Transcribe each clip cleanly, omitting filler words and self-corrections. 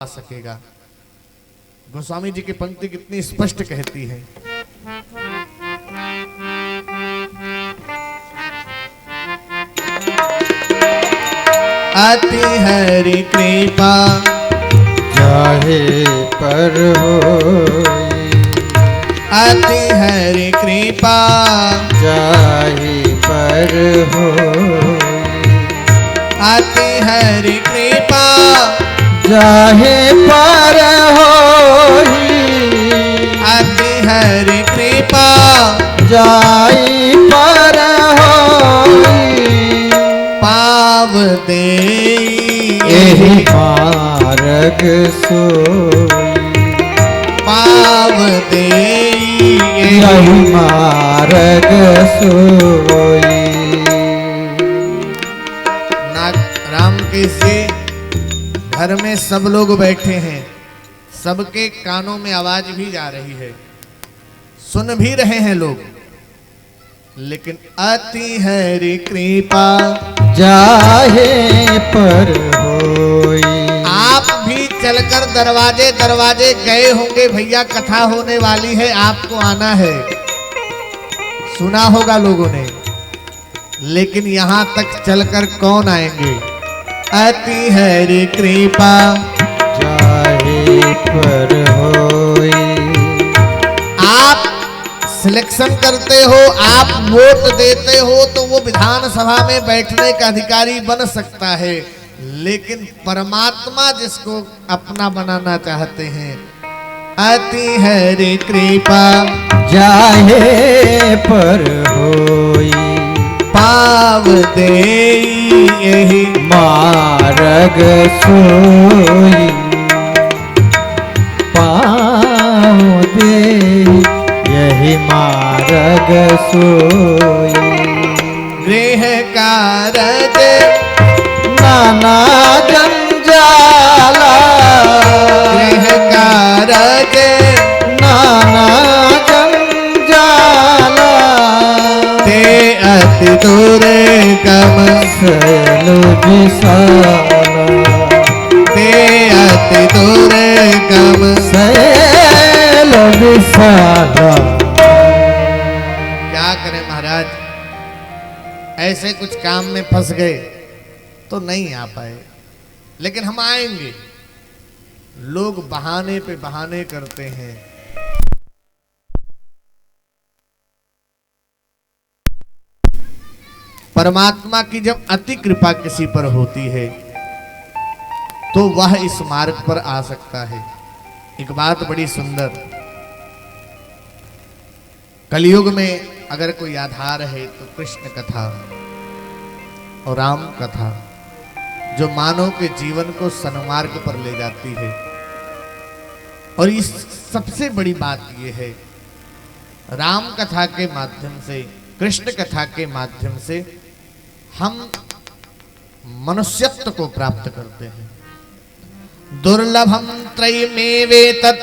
आ सकेगा। गोस्वामी जी की पंक्ति कितनी स्पष्ट कहती है। अति हरि कृपा जाहे पर होई, अति हरि कृपा जाहे पर होई, अति हरि कृपा जाहे पर होई, अति हरि कृपा जाई पर होई, पाव दे एहि मार्ग सोई, पाव दे यही मार्ग सोई। राम के से घर में सब लोग बैठे हैं, सबके कानों में आवाज भी जा रही है, सुन भी रहे हैं लोग, लेकिन अति हरि कृपा जाहे पर होई। आप भी चलकर दरवाजे दरवाजे गए होंगे, भैया कथा होने वाली है, आपको आना है, सुना होगा लोगों ने, लेकिन यहां तक चलकर कौन आएंगे। अति हरि कृपा जाहे पर होई, आप सिलेक्शन करते हो, आप वोट देते हो तो वो विधानसभा में बैठने का अधिकारी बन सकता है, लेकिन परमात्मा जिसको अपना बनाना चाहते हैं, अति हरि कृपा जाहे पर होई, पाव दे यही मार्ग सोई, पाँव दे यही मार्ग सोई। गृह कारज नाना जंजाला, गृह कारज नाना जंजाला, ते अति दूर गम सैलो विशाला, ते अति दूर गम सैलो विशाला। क्या करें महाराज, ऐसे कुछ काम में फंस गए तो नहीं आ पाए, लेकिन हम आएंगे। लोग बहाने पे बहाने करते हैं, परमात्मा की जब अति कृपा किसी पर होती है तो वह इस मार्ग पर आ सकता है। एक बात बड़ी सुंदर, कलयुग में अगर कोई आधार है तो कृष्ण कथा और राम कथा, जो मानव के जीवन को सन्मार्ग पर ले जाती है। और इस सबसे बड़ी बात यह है, राम कथा के माध्यम से, कृष्ण कथा के माध्यम से हम मनुष्यत्व को प्राप्त करते हैं। दुर्लभम त्रयमेवेतत्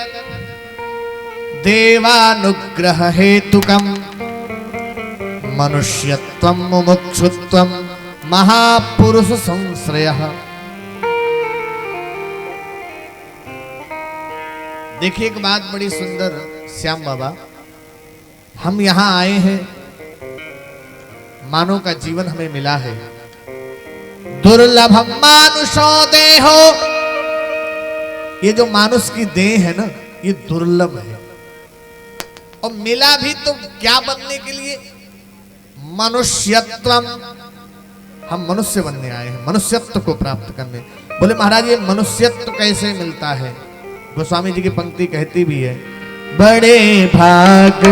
देवानुग्रह हेतुकम मनुष्यत्वम मुमुक्षुत्वम महापुरुष संश्रयः। देखिए एक बात बड़ी सुंदर श्याम बाबा, हम यहां आए हैं, मानव का जीवन हमें मिला है। दुर्लभम मानुषो देहो, ये जो मानुष की देह है ना, ये दुर्लभ है, और मिला भी तो क्या बनने के लिए, मनुष्यत्वम, हम मनुष्य बनने आए हैं, मनुष्यत्व को प्राप्त करने। बोले महाराज ये मनुष्यत्व कैसे मिलता है। गोस्वामी जी की पंक्ति कहती भी है, बड़े भाग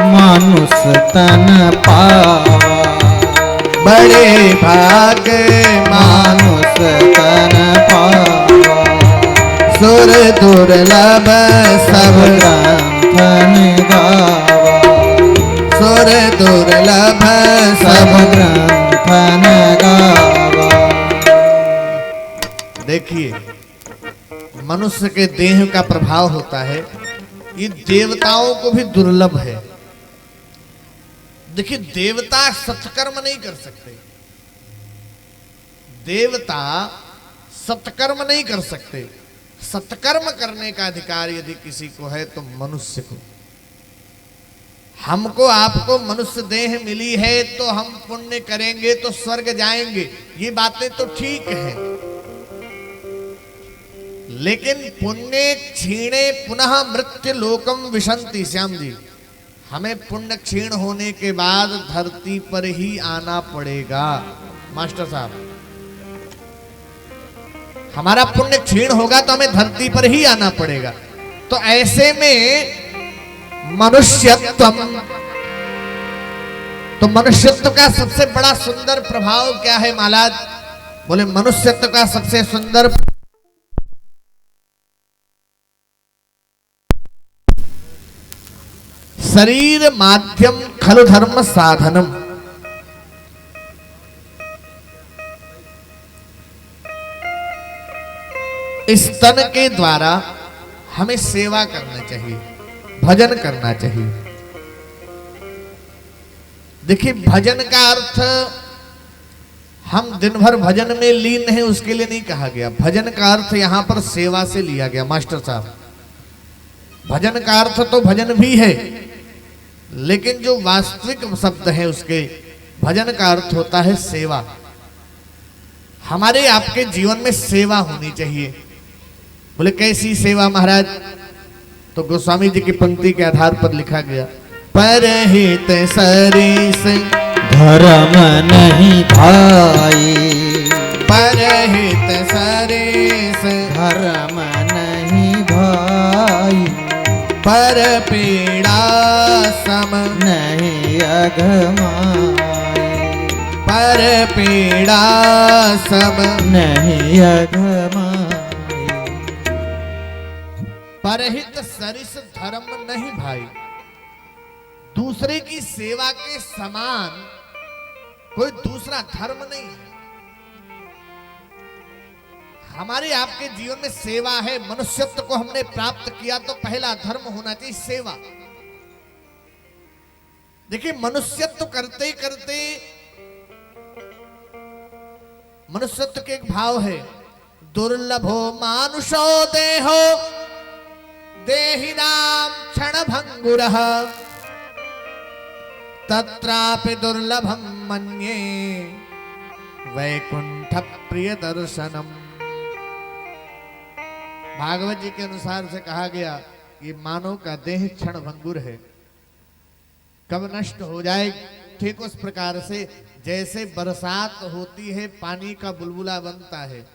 मानुष तन पावा, बड़े भाग मानुष तन पावा, सुर दुर्लभ सब ग्रंथन गावा, सुर दुर्लभ सब सब। ग्रंथन गावा। देखिए मनुष्य के देह का प्रभाव होता है, ये देवताओं को भी दुर्लभ है। देखिए देवता सत्कर्म नहीं कर सकते, देवता सत्कर्म नहीं कर सकते, सत्कर्म करने का अधिकार यदि किसी को है तो मनुष्य को। हमको आपको मनुष्य देह मिली है तो हम पुण्य करेंगे तो स्वर्ग जाएंगे, ये बातें तो ठीक है, लेकिन पुण्य क्षीणे पुनः मृत्यु लोकम विशंति। श्याम जी, हमें पुण्य क्षीण होने के बाद धरती पर ही आना पड़ेगा। मास्टर साहब, हमारा पुण्य क्षीण होगा तो हमें धरती पर ही आना पड़ेगा। तो ऐसे में मनुष्यत्व, तो मनुष्यत्व का सबसे बड़ा सुंदर प्रभाव क्या है महाराज? बोले मनुष्यत्व का सबसे सुंदर शरीर माध्यम खलु धर्म साधनम। इस तन के द्वारा हमें सेवा करना चाहिए, भजन करना चाहिए। देखिए, भजन का अर्थ हम दिन भर भजन में लीन हैं उसके लिए नहीं कहा गया। भजन का अर्थ यहां पर सेवा से लिया गया। मास्टर साहब, भजन का अर्थ तो भजन भी है, लेकिन जो वास्तविक शब्द है उसके भजन का अर्थ होता है सेवा। हमारे आपके जीवन में सेवा होनी चाहिए। बोले कैसी सेवा महाराज? तो गोस्वामी जी की पंक्ति के आधार पर लिखा गया, परहित सरिस धर्म नहीं भाई, परहित सरिस धर्म नहीं भाई, पर पीड़ा सम नहीं अघमाई, पर पीड़ा सम नहीं अघमाई। परहित सरिस धर्म नहीं भाई, दूसरे की सेवा के समान कोई दूसरा धर्म नहीं है। हमारे आपके जीवन में सेवा है। मनुष्यत्व को हमने प्राप्त किया तो पहला धर्म होना चाहिए सेवा। देखिए, मनुष्यत्व करते करते मनुष्यत्व के एक भाव है, दुर्लभो मानुषो देहो देहिनाम क्षण भंगुरः तत्रापि दुर्लभम मन्ये वैकुंठ प्रिय दर्शनम। भागवत जी के अनुसार से कहा गया कि मानव का देह क्षण भंगुर है, कब नष्ट हो जाए। ठीक उस प्रकार से जैसे बरसात होती है, पानी का बुलबुला बनता है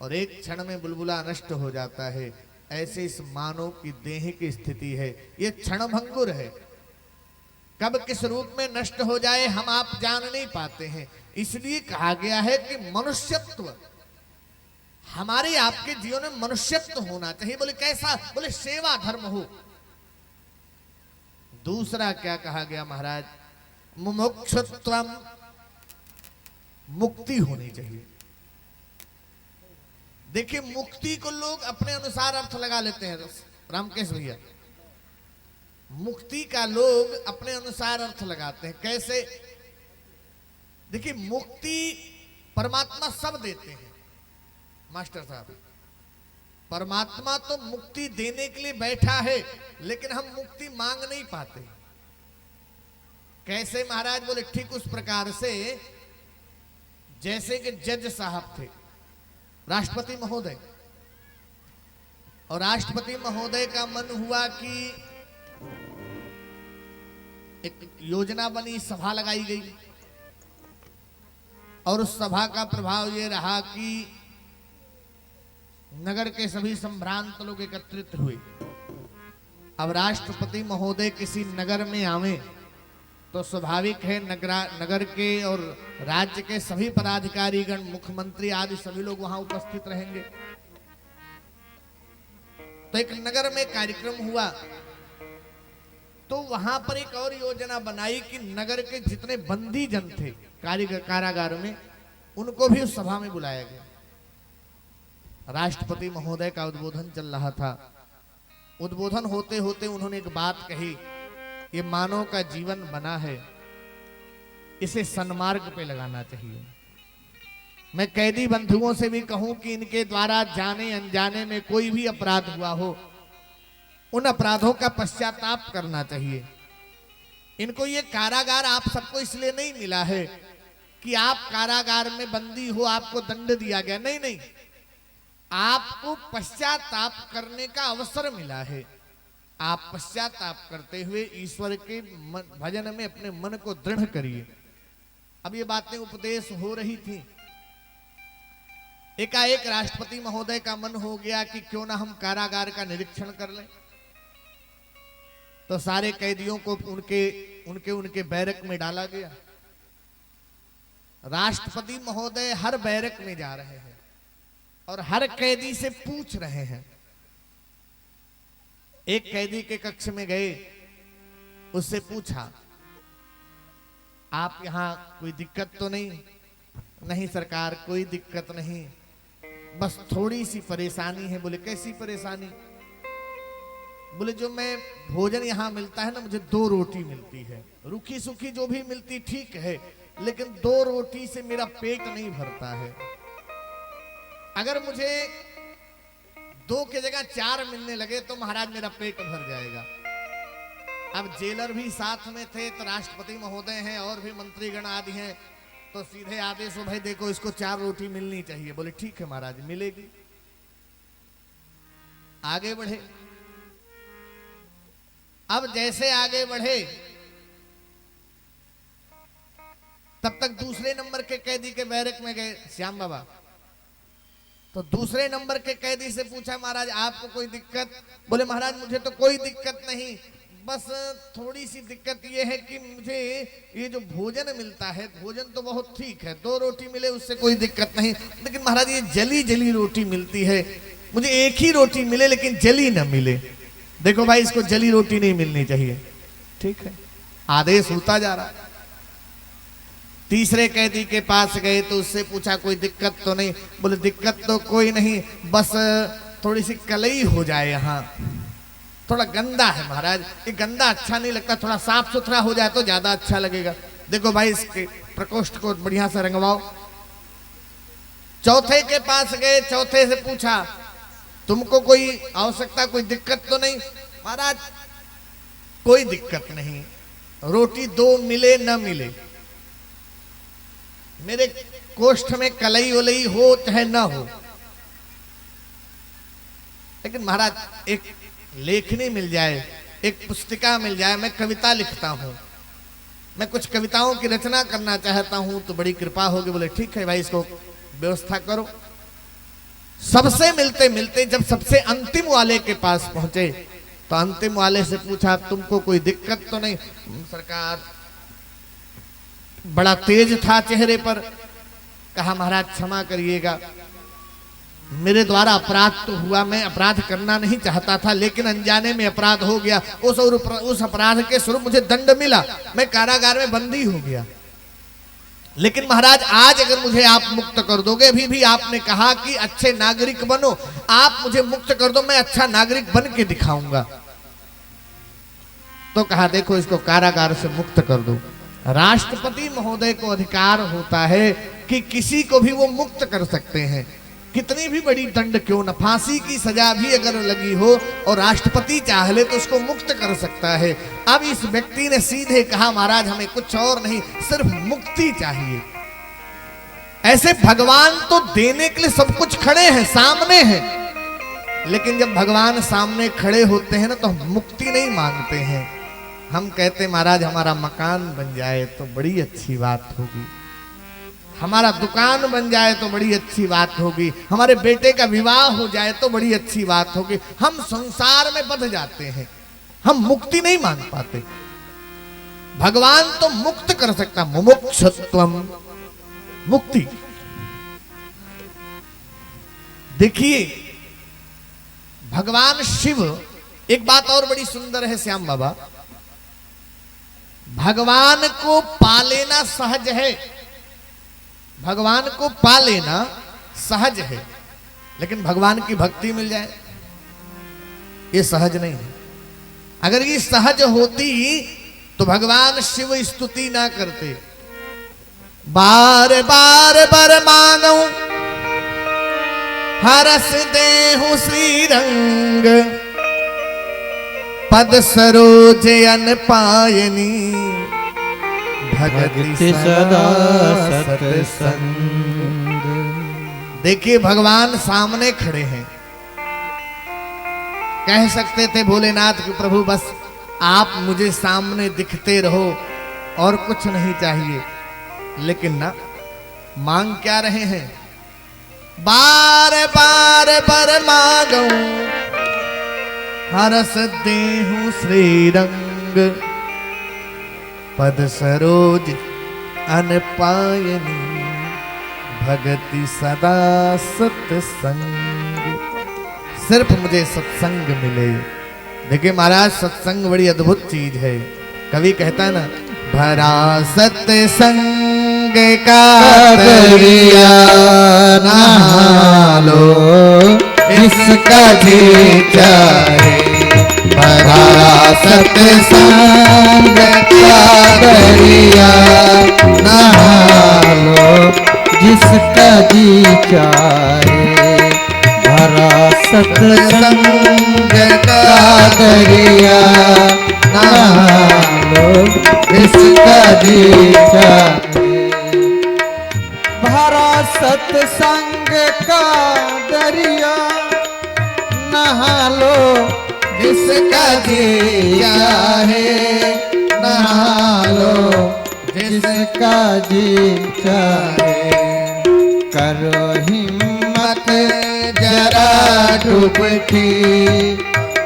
और एक क्षण में बुलबुला नष्ट हो जाता है, ऐसे इस मानव की देह की स्थिति है। ये क्षण भंगुर है, कब किस रूप में नष्ट हो जाए हम आप जान नहीं पाते हैं। इसलिए कहा गया है कि मनुष्यत्व, हमारे आपके जीवन में मनुष्यत्व होना चाहिए। बोले कैसा? बोले सेवा धर्म हो। दूसरा क्या कहा गया महाराज? मुमुक्षुत्वम, मुक्ति होनी चाहिए। देखिए, मुक्ति को लोग अपने अनुसार अर्थ लगा लेते हैं। रामकेश भैया, मुक्ति का लोग अपने अनुसार अर्थ लगाते हैं। कैसे? देखिए, मुक्ति परमात्मा सब देते हैं। मास्टर साहब, परमात्मा तो मुक्ति देने के लिए बैठा है, लेकिन हम मुक्ति मांग नहीं पाते। कैसे महाराज? बोले ठीक उस प्रकार से जैसे कि जज साहब थे, राष्ट्रपति महोदय, और राष्ट्रपति महोदय का मन हुआ कि एक योजना बनी, सभा लगाई गई, और उस सभा का प्रभाव ये रहा कि नगर के सभी संभ्रांत लोग एकत्रित हुए। अब राष्ट्रपति महोदय किसी नगर में आवे तो स्वाभाविक है नगर के और राज्य के सभी पदाधिकारीगण, मुख्यमंत्री आदि सभी लोग वहां उपस्थित रहेंगे। तो एक नगर में कार्यक्रम हुआ, तो वहां पर एक और योजना बनाई कि नगर के जितने बंदी जन थे कारागार में, उनको भी उस सभा में बुलाया गया। राष्ट्रपति महोदय का उद्बोधन चल रहा था। उद्बोधन होते होते उन्होंने एक बात कही, ये मानव का जीवन बना है, इसे सन्मार्ग पे लगाना चाहिए। मैं कैदी बंधुओं से भी कहूं कि इनके द्वारा जाने अनजाने में कोई भी अपराध हुआ हो, उन अपराधों का पश्चाताप करना चाहिए। इनको ये कारागार आप सबको इसलिए नहीं मिला है कि आप कारागार में बंदी हो, आपको दंड दिया गया, नहीं नहीं, आपको पश्चाताप करने का अवसर मिला है। आप पश्चाताप करते हुए ईश्वर के भजन में अपने मन को दृढ़ करिए। अब ये बातें उपदेश हो रही थी, एकाएक राष्ट्रपति महोदय का मन हो गया कि क्यों ना हम कारागार का निरीक्षण कर लें। तो सारे कैदियों को उनके बैरक में डाला गया। राष्ट्रपति महोदय हर बैरक में जा रहे हैं और हर कैदी से पूछ रहे हैं। एक कैदी के कक्ष में गए, उससे पूछा, आप यहां कोई दिक्कत तो नहीं? नहीं सरकार, कोई दिक्कत नहीं, बस थोड़ी सी परेशानी है। बोले कैसी परेशानी? बोले जो मैं भोजन यहां मिलता है ना, मुझे 2 रोटी मिलती है, रूखी सूखी जो भी मिलती ठीक है, लेकिन 2 रोटी से मेरा पेट नहीं भरता है। अगर मुझे 2 की जगह 4 मिलने लगे तो महाराज मेरा पेट भर जाएगा। अब जेलर भी साथ में थे, तो राष्ट्रपति महोदय हैं और भी मंत्रीगण आदि हैं, तो सीधे आदेश हो, भाई देखो इसको 4 रोटी मिलनी चाहिए। बोले ठीक है महाराज, मिलेगी। आगे बढ़े। अब जैसे आगे बढ़े तब तक दूसरे नंबर के कैदी के बैरक में गए श्याम बाबा। तो दूसरे नंबर के कैदी से पूछा, महाराज आपको कोई दिक्कत? बोले महाराज मुझे तो कोई दिक्कत नहीं, बस थोड़ी सी दिक्कत ये है कि मुझे ये जो भोजन मिलता है, भोजन तो बहुत ठीक है, 2 रोटी मिले उससे कोई दिक्कत नहीं, लेकिन महाराज ये जली जली रोटी मिलती है, मुझे एक ही रोटी मिले लेकिन जली ना मिले। देखो भाई, इसको जली रोटी नहीं मिलनी चाहिए। ठीक है, आदेश होता जा रहा। तीसरे कैदी के पास गए तो उससे पूछा कोई दिक्कत तो नहीं? बोले दिक्कत तो कोई नहीं, बस थोड़ी सी कलई हो जाए, यहाँ थोड़ा गंदा है महाराज, ये गंदा अच्छा नहीं लगता, थोड़ा साफ सुथरा हो जाए तो ज्यादा अच्छा लगेगा। देखो भाई इसके प्रकोष्ठ को बढ़िया से रंगवाओ। चौथे के पास गए, चौथे से पूछा तुमको कोई आवश्यकता, कोई दिक्कत तो नहीं? महाराज कोई दिक्कत नहीं, रोटी 2 मिले न मिले, मेरे कोष्ठ में कलई उलई हो चाहे ना हो, लेकिन महाराज एक लेखनी मिल जाए, एक पुस्तिका मिल जाए, मैं कविता लिखता हूं, मैं कुछ कविताओं की रचना करना चाहता हूं, तो बड़ी कृपा होगी। बोले ठीक है भाई, इसको व्यवस्था करो। सबसे मिलते मिलते जब सबसे अंतिम वाले के पास पहुंचे तो अंतिम वाले से पूछा तुमको कोई दिक्कत तो नहीं? सरकार बड़ा तेज था चेहरे पर, कहा महाराज क्षमा करिएगा, मेरे द्वारा अपराध तो हुआ, मैं अपराध करना नहीं चाहता था, लेकिन अनजाने में अपराध हो गया, उस अपराध के स्वरूप मुझे दंड मिला, मैं कारागार में बंदी हो गया। लेकिन महाराज आज अगर मुझे आप मुक्त कर दोगे, अभी भी आपने कहा कि अच्छे नागरिक बनो, आप मुझे मुक्त कर दो, मैं अच्छा नागरिक बन के दिखाऊंगा। तो कहा देखो इसको कारागार से मुक्त कर दो। राष्ट्रपति महोदय को अधिकार होता है कि किसी को भी वो मुक्त कर सकते हैं, कितनी भी बड़ी दंड क्यों न, फांसी की सजा भी अगर लगी हो और राष्ट्रपति चाह ले तो उसको मुक्त कर सकता है। अब इस व्यक्ति ने सीधे कहा महाराज हमें कुछ और नहीं, सिर्फ मुक्ति चाहिए। ऐसे भगवान तो देने के लिए सब कुछ खड़े हैं, सामने हैं, लेकिन जब भगवान सामने खड़े होते हैं ना तो हम मुक्ति नहीं मांगते हैं, हम कहते महाराज हमारा मकान बन जाए तो बड़ी अच्छी बात होगी, हमारा दुकान बन जाए तो बड़ी अच्छी बात होगी, हमारे बेटे का विवाह हो जाए तो बड़ी अच्छी बात होगी। हम संसार में बंध जाते हैं, हम मुक्ति नहीं मांग पाते। भगवान तो मुक्त कर सकता, मुमुक्षुत्वम, मुक्ति। देखिए भगवान शिव, एक बात और बड़ी सुंदर है श्याम बाबा, भगवान को पा लेना सहज है, भगवान को पा लेना सहज है, लेकिन भगवान की भक्ति मिल जाए ये सहज नहीं है। अगर ये सहज होती तो भगवान शिव स्तुति ना करते, बार बार बर मांगू हरस देहु श्री रंग पद सरोज अन पायनी भगति सदा सत्संग। देखिए भगवान सामने खड़े हैं। कह सकते थे भोलेनाथ कि प्रभु बस आप मुझे सामने दिखते रहो और कुछ नहीं चाहिए, लेकिन ना, मांग क्या रहे हैं? बार बार बर मांगू हरस देहु श्री रंग पद सरोज अन पायनी भगति सदा सत्संग। सिर्फ मुझे सत्संग मिले। देखिए महाराज, सत्संग बड़ी अद्भुत चीज है। कवि कहता है ना, भरा सत्संग का दरिया नहा लो इसका जी चाहे। भरा सत्संग का दरिया नहा लो जिसका जी चाहे। भरा सत्संग का दरिया नहा लो जिसका जी चाहे। भरा सत्संग का दरिया नहा लो जिसका जी चाहे। नहा लो जिसका जी चाहे। करो हिम्मत जरा डुबकी,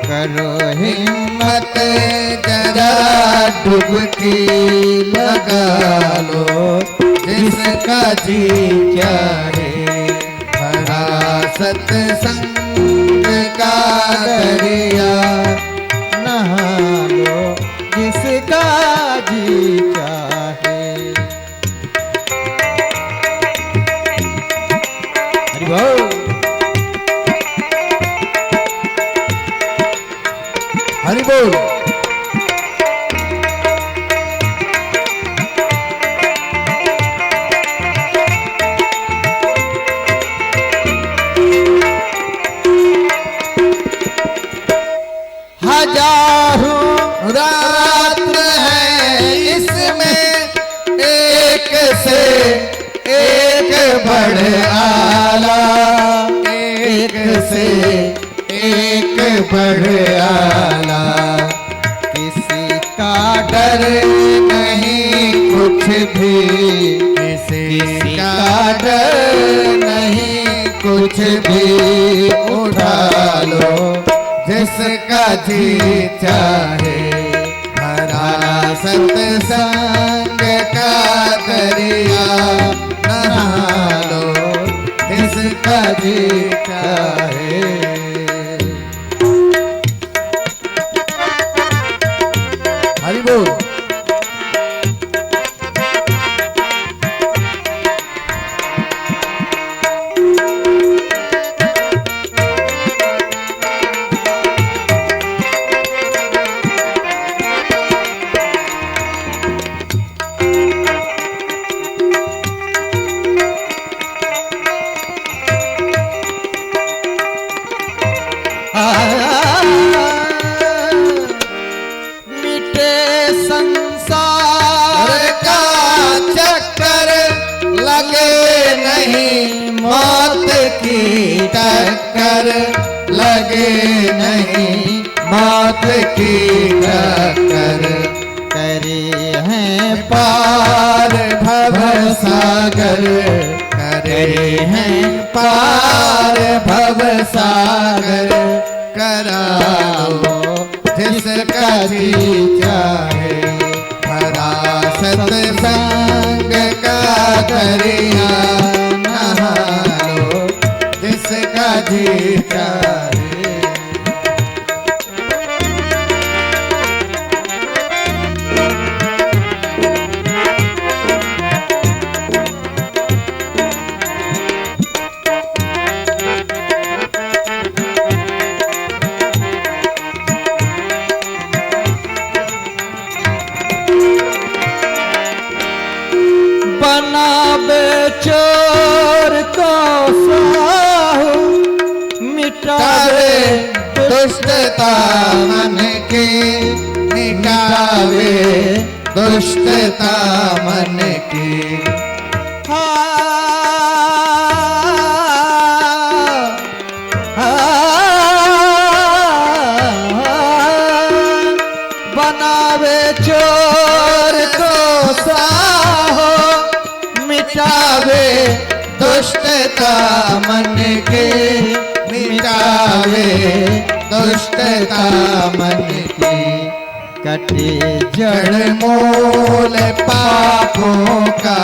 करो हिम्मत जरा डुबकी लगा लो जिसका जी चाहे। भरा सत्संग का दरिया नहा लो जिसका जी चाहे। हरि बोल, हरि बोल। हजारों रात्र है इसमें एक से एक बढ़ आला, एक से एक बढ़ आला। किसी का डर नहीं कुछ भी, किसी का डर नहीं कुछ भी। उठा लो जिसका जी चाहे। भरा सत्संग का दरिया नहा लो जिसका जी चाहे। हरि बोल। मिटे संसार का चक्कर लगे नहीं मौत की टक्कर, लगे नहीं मौत की टक्कर। करे हैं पार भव सागर, करे हैं पार भव सागर। करा लो जिसका जी चाहे। भरा सत्संग का दरिया नहा लो जिसका जी चाहे। बना साहु मिटावे दुष्टता मन की, मिटावे दुष्टता मन की। बनावे चोर को साहो मिटावे दुष्टता मन के, मिटावे दुष्टता मन की। कटे जड़ मूल पापों का,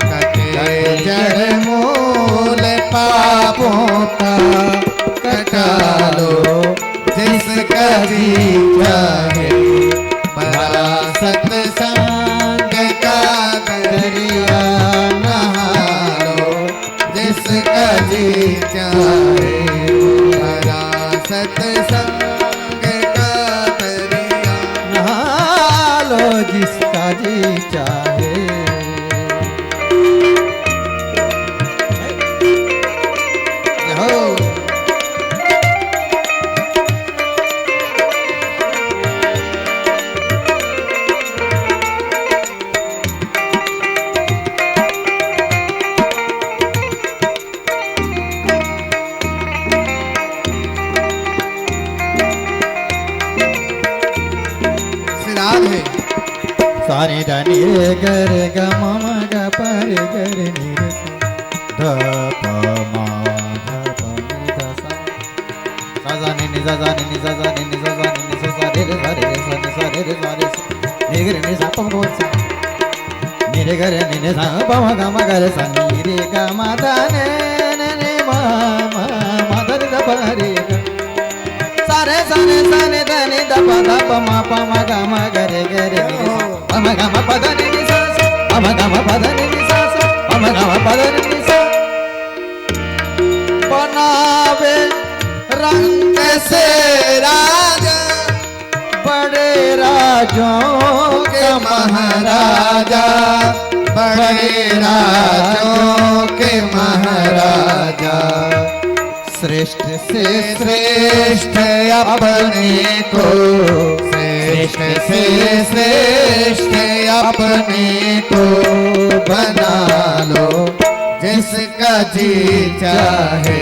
कटे जड़ मूल पापों का, कटा लो जिसका जी चाहे। बड़ा सत्संग का दरिया नहा लो जिसका जी चाहे। बड़ा सत्संग का दरिया नहा लो जिसका जी चाहे। हो सिराज है। सारे धनी रे गर ग मम ग पर गर नि रे ध प म ध प नि ध सा सा सा नि नि सा सा नि नि सा सा नि नि सा सा नि नि सा सा रे रे सा रे रे सा नि सा रे रे सा रे सा नि ग रे नि सा प म ग सा नि रे ग रे नि नि सा प म ग म ग रे सा नि रे ग म ध ने ने ने म म ध रे ध प रे ग सा रे सा ने ध नि ध प ध प म प म ग म ग रे ग रे नि सा प म ग म प ध नि नि सा सा प म ग म प ध नि नि सा सा प म ग म प ध नि नि सा। बनावे रंग से राजा बड़े राजों के महाराजा, बड़े राजों के महाराजा। श्रेष्ठ से श्रेष्ठ अपने को, श्रेष्ठ से श्रेष्ठ अपने को बना लो जिसका जी चाहे।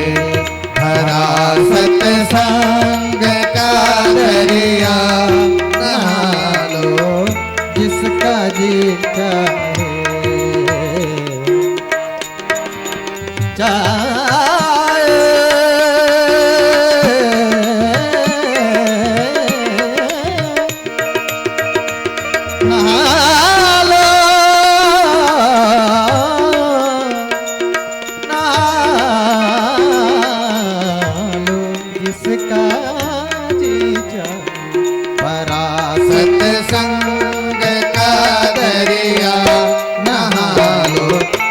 हरा सत्संग का दरिया नहा लो जिसका जी चाहे। नहा लो जिसका जी चाहे। हरा सत्संग का दरिया नहा लो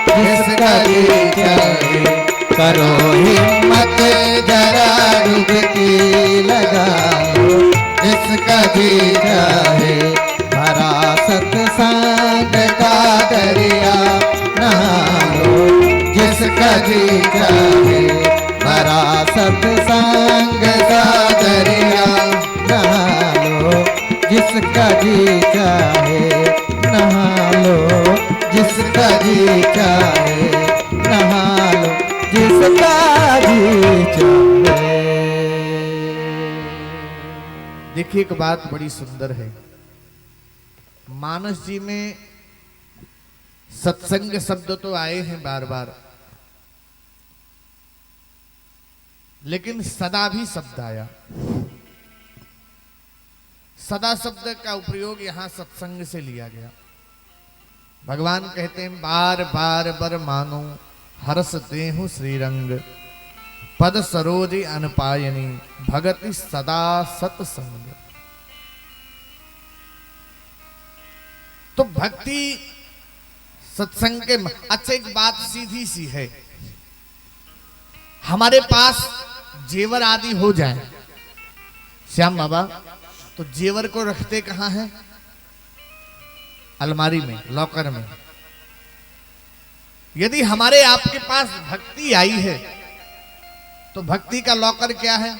जिसका जी चाहे। करो हिम्मत जरा डुबकी लगा लो जिसका जी चाहे। भरा सत्संग का दरिया नहा लो जिसका जी चाहे। भरा सत्संग का दरिया नहा लो जिसका जी चाहे। नहा लो जिसका जी चाहे। नहा लो जिसका जी चाहे। देखिए एक बात बड़ी सुंदर है। मानस जी में सत्संग शब्द तो आए हैं बार बार, लेकिन सदा भी शब्द आया। सदा शब्द का उपयोग यहां सत्संग से लिया गया। भगवान कहते हैं बार बार बर मानो हरस देहु श्रीरंग, पद सरोज अनपायनी भगति सदा सत्संग। तो भक्ति सत्संग के अच्छा एक बात सीधी सी है, हमारे पास जेवर आदि हो जाए श्याम बाबा, तो जेवर को रखते कहाँ हैं? अलमारी में, लॉकर में। यदि हमारे आपके पास भक्ति आई है तो भक्ति का लॉकर क्या है?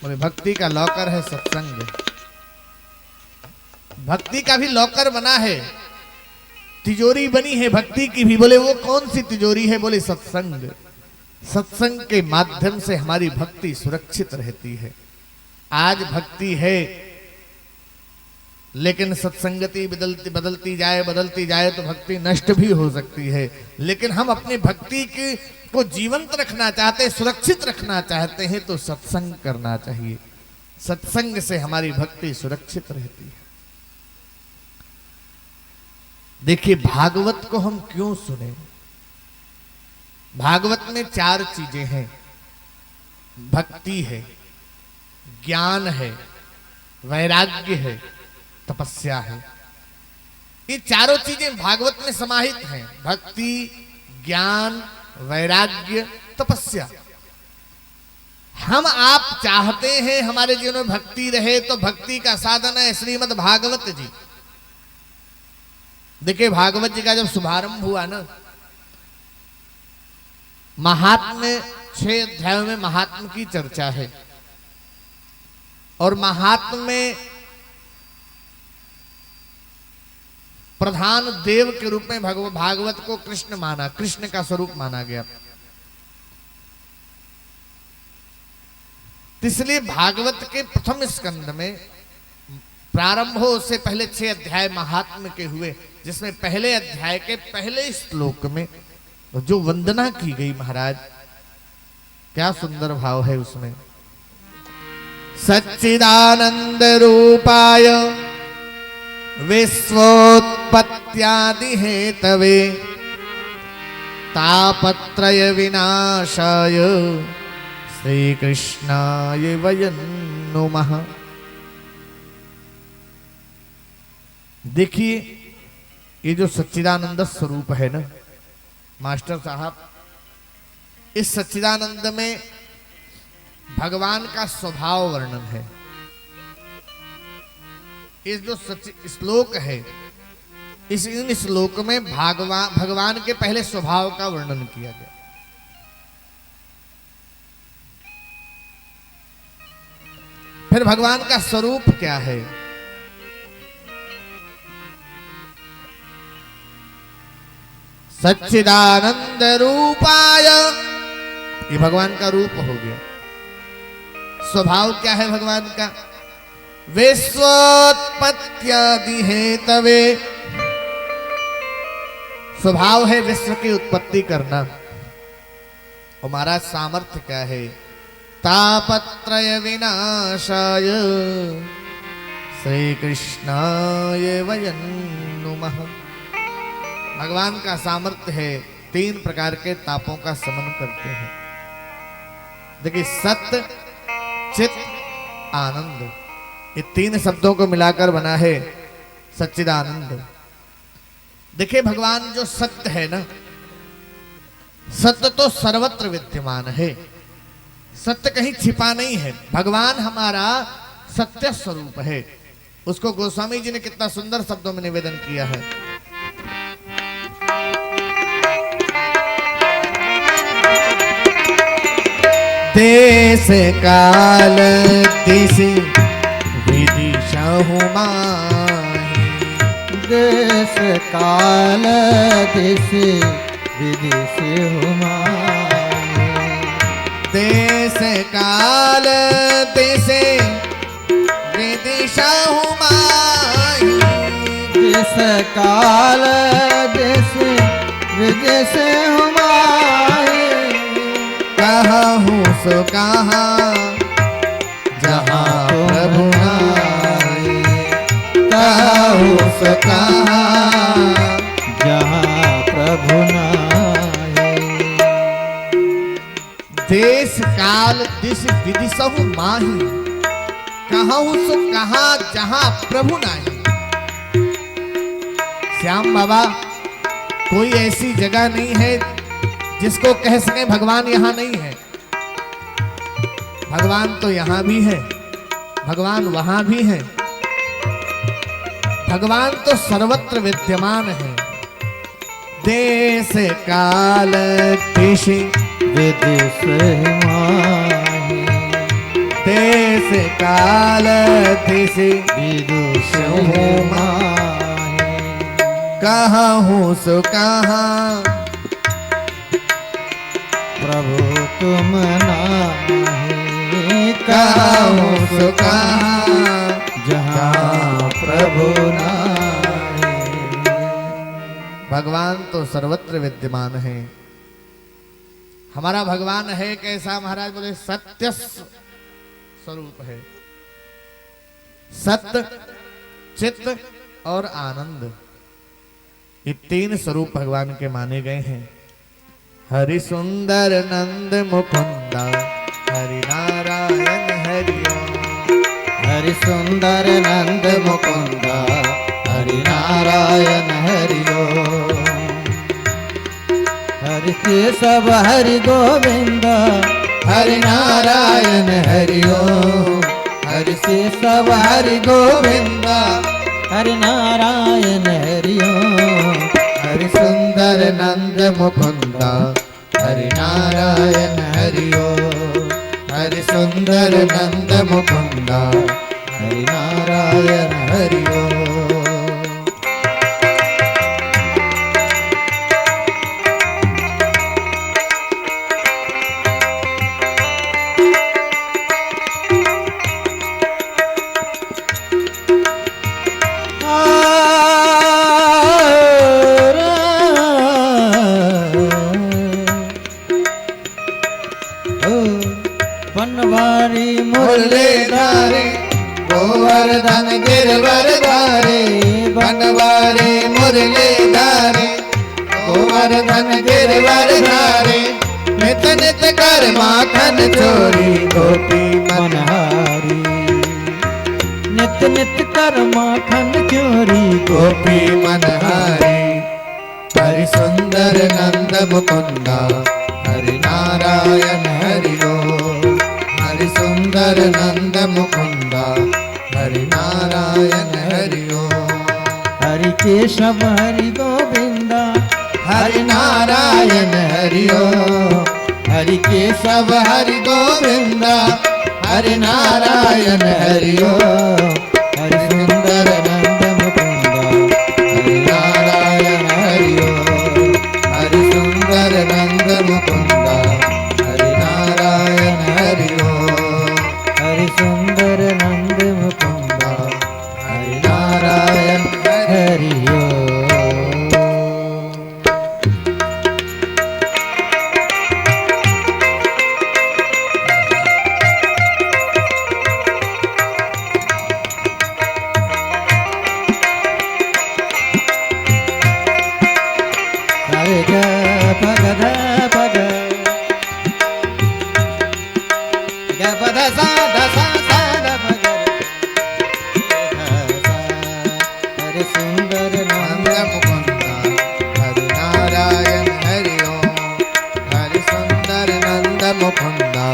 बोले भक्ति का लॉकर है सत्संग। भक्ति का भी लॉकर बना है, तिजोरी बनी है भक्ति की भी। बोले वो कौन सी तिजोरी है? बोले सत्संग। सत्संग के माध्यम से हमारी भक्ति सुरक्षित रहती है। आज भक्ति है लेकिन सत्संगति बदलती जाए तो भक्ति नष्ट भी हो सकती है। लेकिन हम अपनी भक्ति को जीवंत रखना चाहते हैं, सुरक्षित रखना चाहते हैं तो सत्संग करना चाहिए। सत्संग से हमारी भक्ति सुरक्षित रहती है। देखिए भागवत को हम क्यों सुने? भागवत में 4 चीजें हैं, भक्ति है, ज्ञान है, वैराग्य है, तपस्या है। ये चारों चीजें भागवत में समाहित हैं, भक्ति, ज्ञान, वैराग्य, तपस्या। हम आप चाहते हैं हमारे जीवन में भक्ति रहे तो भक्ति का साधन है श्रीमद् भागवत जी। देखिए भागवत जी का जब शुभारंभ हुआ ना, महात्म्य 6 अध्यायों में महात्म की चर्चा है और महात्म में प्रधान देव के रूप में भागवत को कृष्ण माना, कृष्ण का स्वरूप माना गया। इसलिए भागवत के प्रथम स्कंद में प्रारंभ हो उससे पहले 6 अध्याय महात्म्य के हुए, जिसमें पहले अध्याय के पहले श्लोक में जो वंदना की गई महाराज, क्या सुंदर भाव है उसमें। सच्चिदानंद रूपाय विश्वोत्पत्त्यादि हेतवे तापत्रय विनाशाय श्री कृष्णाय वयं नुमः। देखिए ये जो सच्चिदानंद स्वरूप है ना मास्टर साहब, इस सच्चिदानंद में भगवान का स्वभाव वर्णन है। इस जो श्लोक है, इन श्लोक में भगवान के पहले स्वभाव का वर्णन किया गया। फिर भगवान का स्वरूप क्या है? सच्चिदानंद रूपाय, ये भगवान का रूप हो गया। स्वभाव क्या है भगवान का? विश्वोत्पत्त्यादि हेतवे, स्वभाव है विश्व की उत्पत्ति करना। और महाराज सामर्थ्य क्या है? तापत्रय विनाशाय श्री कृष्णाय वयं नुमः। भगवान का सामर्थ्य है 3 प्रकार के तापों का शमन करते हैं। देखिए सत्य, चित, आनंद, ये 3 शब्दों को मिलाकर बना है सच्चिदानंद। देखिए भगवान जो सत्य है ना, सत्य तो सर्वत्र विद्यमान है, सत्य कहीं छिपा नहीं है। भगवान हमारा सत्य स्वरूप है। उसको गोस्वामी जी ने कितना सुंदर शब्दों में निवेदन किया है। देश काल दिश विदिशहु माहि, देश काल दिश विदिशहु माहि, देश काल दिश विदिशहु माहि, देश काल दिश विदिशहु माहि। कहूँ सो कहाँ जहाँ प्रभु नाई, कहूँ सो कहाँ जहाँ प्रभु नाई। देश काल दिश विदिशहु माहि, कहूँ सो कहाँ जहाँ प्रभु नाई। श्याम बाबा, कोई ऐसी जगह नहीं है जिसको कह सके भगवान यहां नहीं है। भगवान तो यहां भी है, भगवान वहां भी है, भगवान तो सर्वत्र विद्यमान है। देश काल किसी विदेश माही देश काल किसी विदुष माही कहूँ सो कहाँ प्रभु तुम नाही कहूँ सो कहाँ जहाँ प्रभु नाही। भगवान तो सर्वत्र विद्यमान है। हमारा भगवान है कैसा महाराज बोले सत्य स्वरूप है। सत्य चित्त और आनंद ये तीन स्वरूप भगवान के माने गए हैं। हरि सुंदर नंद मुकुंदा हरि नारायण हरि ओम। हरि सुंदर नंद मुकुंदा हरि नारायण हरि ओम। हरि केशव हरि गोविंद हरि नारायण हरि ओम। हरि केशव हरि गोविंद हरि नारायण हरि ओम। हरि सुंदर नंद मुकुंदा हरि नारायण हरि ओम। हरि सुंदर नंद मुकुंदा हरि नारायण हरि ओम। बनवारी मुरलीधारी गोवर्धन गिरवरधारी बनवारी मुरलीधारी गोवर्धन गिरवरधारी नित नित कर माखन चोरी गोपी मनहारी नित नित कर माखन चोरी गोपी मनहारी। हरि सुंदर नंद मुकुंदा हरि नारायण हरि ओम। हरि सुंदर नंद मुकुंदा हरि नारायण हरि ओम। हरि केशव हरि गोविंदा हरि नारायण हरि ओम। हरि केशव हरि गोविंदा हरि नारायण हरि ओम। हरि सुंदर नंद मुकुंदा हरि नारायण हरि ओम। हरि सुंदर नंद मुकुंदा हरि नारायण हरि ओम। हरि सुंदर नंद मुकुंदा हरि नारायण हरि ओम। हरे ग पग ध पग ग पद सा ध सा सा ध पग हरे सुंदर नंद नंद मुकुंदा हरि नारायण हरि ओम। हरि सुंदर नंद मुकुंदा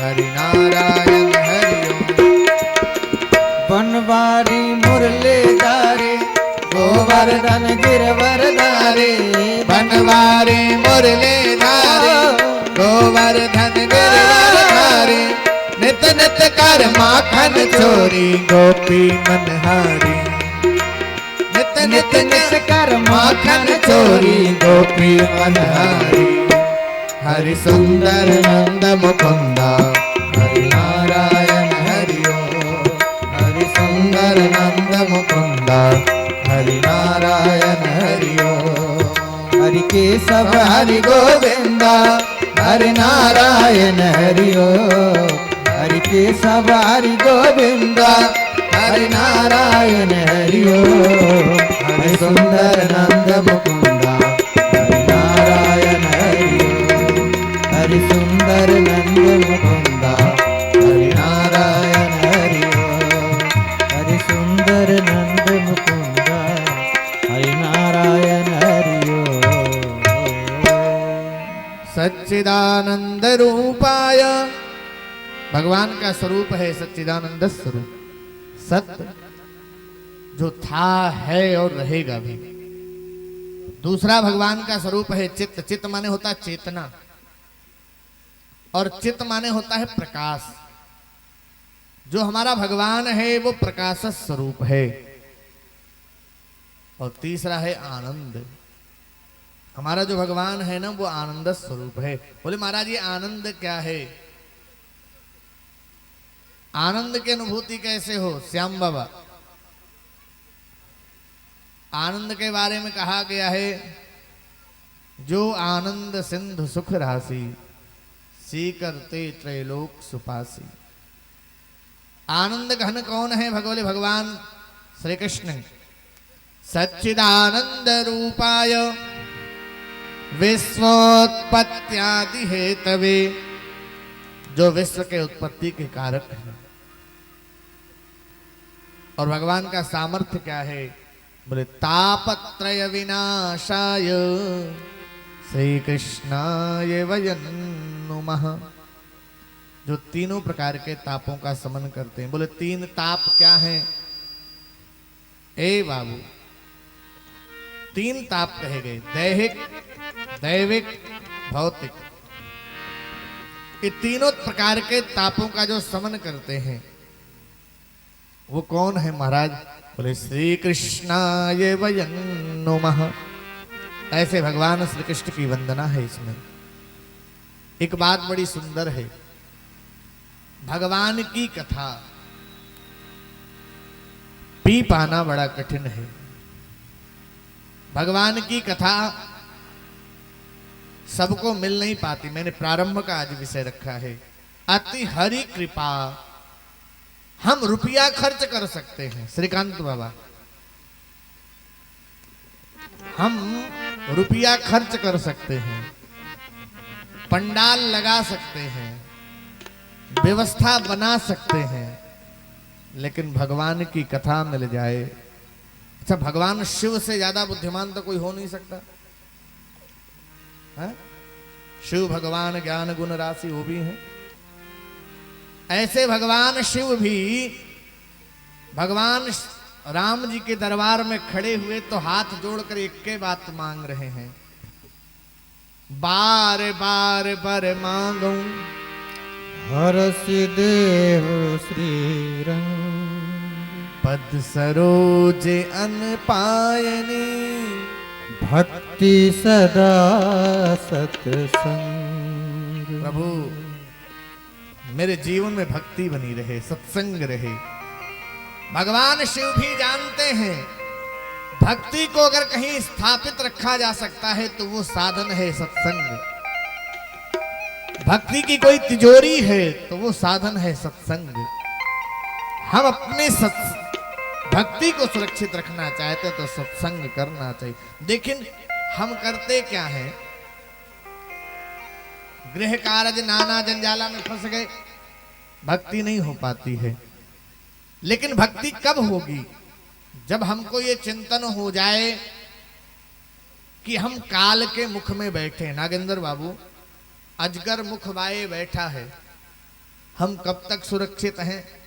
हरि नारायण हरि ओम। बनवारी मुरलीधारी गोवर्धन गिरवरधारी बनवारी मुरलीधारी गोवर्धन गिरवरधारी नित नित कर माखन चोरी गोपी मनहारी। नित नित नित कर माखन चोरी गोपी मनहारी। हरि सुंदर नंद मुकुंदा हरि नारायण हरि ओम। हरि सुंदर नंद मुकुंदा हरि नारायण हरि ओम। हरि केशव हरि गोविंदा हरि नारायण हरि ओम। हरि केशव हरि गोविंदा हरि नारायण हरि ओम। हरि सुंदर नंद मुकुंदा हरि नारायण हरि ओम। हरि सुंदर नंद मुकुंदा हरि नारायण हरि ओम। हरि सुंदर नंद मुकुंदा हरि नारायण हरि ओम। सच्चिदानंद रूपाय भगवान का स्वरूप है सच्चिदानंद स्वरूप। सत्य जो था है और रहेगा भी दूसरा भगवान का स्वरूप है चित्त। चित्त माने होता है चेतना, और चित्त माने होता है प्रकाश। जो हमारा भगवान है वो प्रकाश स्वरूप है। और तीसरा है आनंद। हमारा जो भगवान है ना वो आनंद स्वरूप है। बोले महाराज ये आनंद क्या है? आनंद की अनुभूति कैसे हो? श्याम बाबा, आनंद के बारे में कहा गया है, जो आनंद सिंधु सुख राशि सी करते त्रैलोक सुपासी। आनंद घन कौन है? भगवले भगवान श्री कृष्ण। सच्चिदानंद रूपाय विश्वोत्पत्त्यादि हेतवे, जो विश्व के उत्पत्ति के कारक हैं। और भगवान का सामर्थ्य क्या है? बोले तापत्रय विनाशाय श्री कृष्णाय वयं नुमः, जो तीनों प्रकार के तापों का समन करते हैं। बोले तीन ताप क्या हैं? ए बाबू, तीन ताप कहे गए, दैहिक, दैविक, भौतिक। ये तीनों प्रकार के तापों का जो समन करते हैं वो कौन है महाराज? बोले श्री कृष्णाय वयं नुमः। ऐसे भगवान श्री कृष्ण की वंदना है इसमें। एक बात बड़ी सुंदर है, भगवान की कथा पी पाना बड़ा कठिन है। भगवान की कथा सबको मिल नहीं पाती। मैंने प्रारंभ का आज विषय रखा है, अति हरि कृपा। हम रुपया खर्च कर सकते हैं श्रीकांत बाबा, हम रुपया खर्च कर सकते हैं, पंडाल लगा सकते हैं, व्यवस्था बना सकते हैं, लेकिन भगवान की कथा मिल जाए। अच्छा, भगवान शिव से ज्यादा बुद्धिमान तो कोई हो नहीं सकता है? शिव भगवान ज्ञान गुण राशि वो भी है। ऐसे भगवान शिव भी भगवान राम जी के दरबार में खड़े हुए तो हाथ जोड़कर एक के बात मांग रहे हैं, बार बार बर मांगू हरसि देव श्री रंग, पद सरोज अन पायनी, भक्ति सदा सत्संग। प्रभु मेरे जीवन में भक्ति बनी रहे, सत्संग रहे। भगवान शिव भी जानते हैं भक्ति को अगर कहीं स्थापित रखा जा सकता है तो वो साधन है सत्संग। भक्ति की कोई तिजोरी है तो वो साधन है सत्संग। हम अपने भक्ति को सुरक्षित रखना चाहते तो सत्संग करना चाहिए। लेकिन हम करते क्या हैं? गृह कार्य नाना जंजाला में फंस गए, भक्ति नहीं हो पाती है। लेकिन भक्ति कब होगी? जब हमको ये चिंतन हो जाए कि हम काल के मुख में बैठे। नागेंद्र बाबू, अजगर मुख बाए बैठा है, हम कब तक सुरक्षित हैं?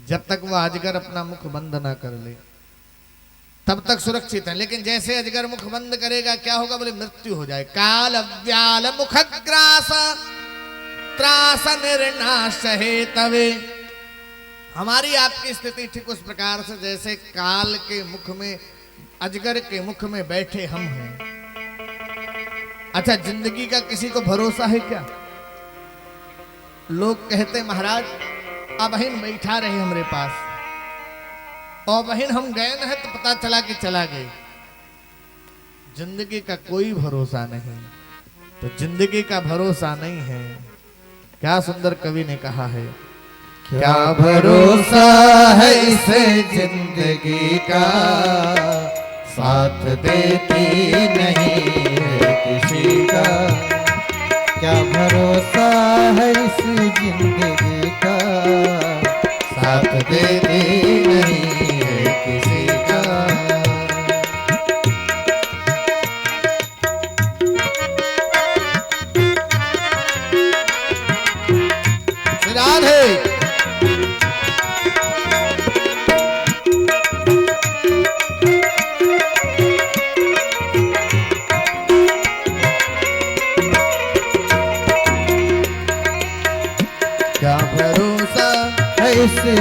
जब तक वह अजगर अपना मुख बंद ना कर ले तब तक सुरक्षित है। लेकिन जैसे अजगर मुख बंद करेगा क्या होगा? बोले मृत्यु हो जाए। काल व्याल मुखग्रास त्रास निर्नाश है तवे। हमारी आपकी स्थिति ठीक उस प्रकार से जैसे काल के मुख में, अजगर के मुख में बैठे हम हैं। अच्छा, जिंदगी का किसी को भरोसा है क्या? लोग कहते महाराज अब बहन बैठा रहे हमारे पास, और बहन हम गए न है तो पता चला कि चला गए। जिंदगी का कोई भरोसा नहीं, तो जिंदगी का भरोसा नहीं है। क्या सुंदर कवि ने कहा है, क्या भरोसा है इस जिंदगी का, साथ देती नहीं है किसी का। क्या भरोसा है इस जिंदगी का, साथ देती नहीं है किसी का। राधे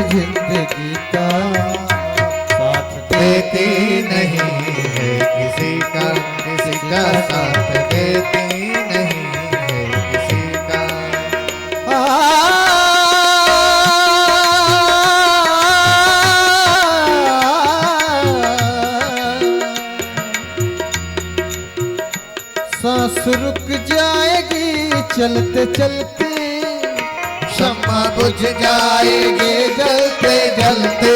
जिंदगी का साथ देती नहीं है किसी का साथ देती नहीं है किसी का। सांस रुक जाएगी चलते चलते, शम्मा बुझ जाएगी जलते जलते,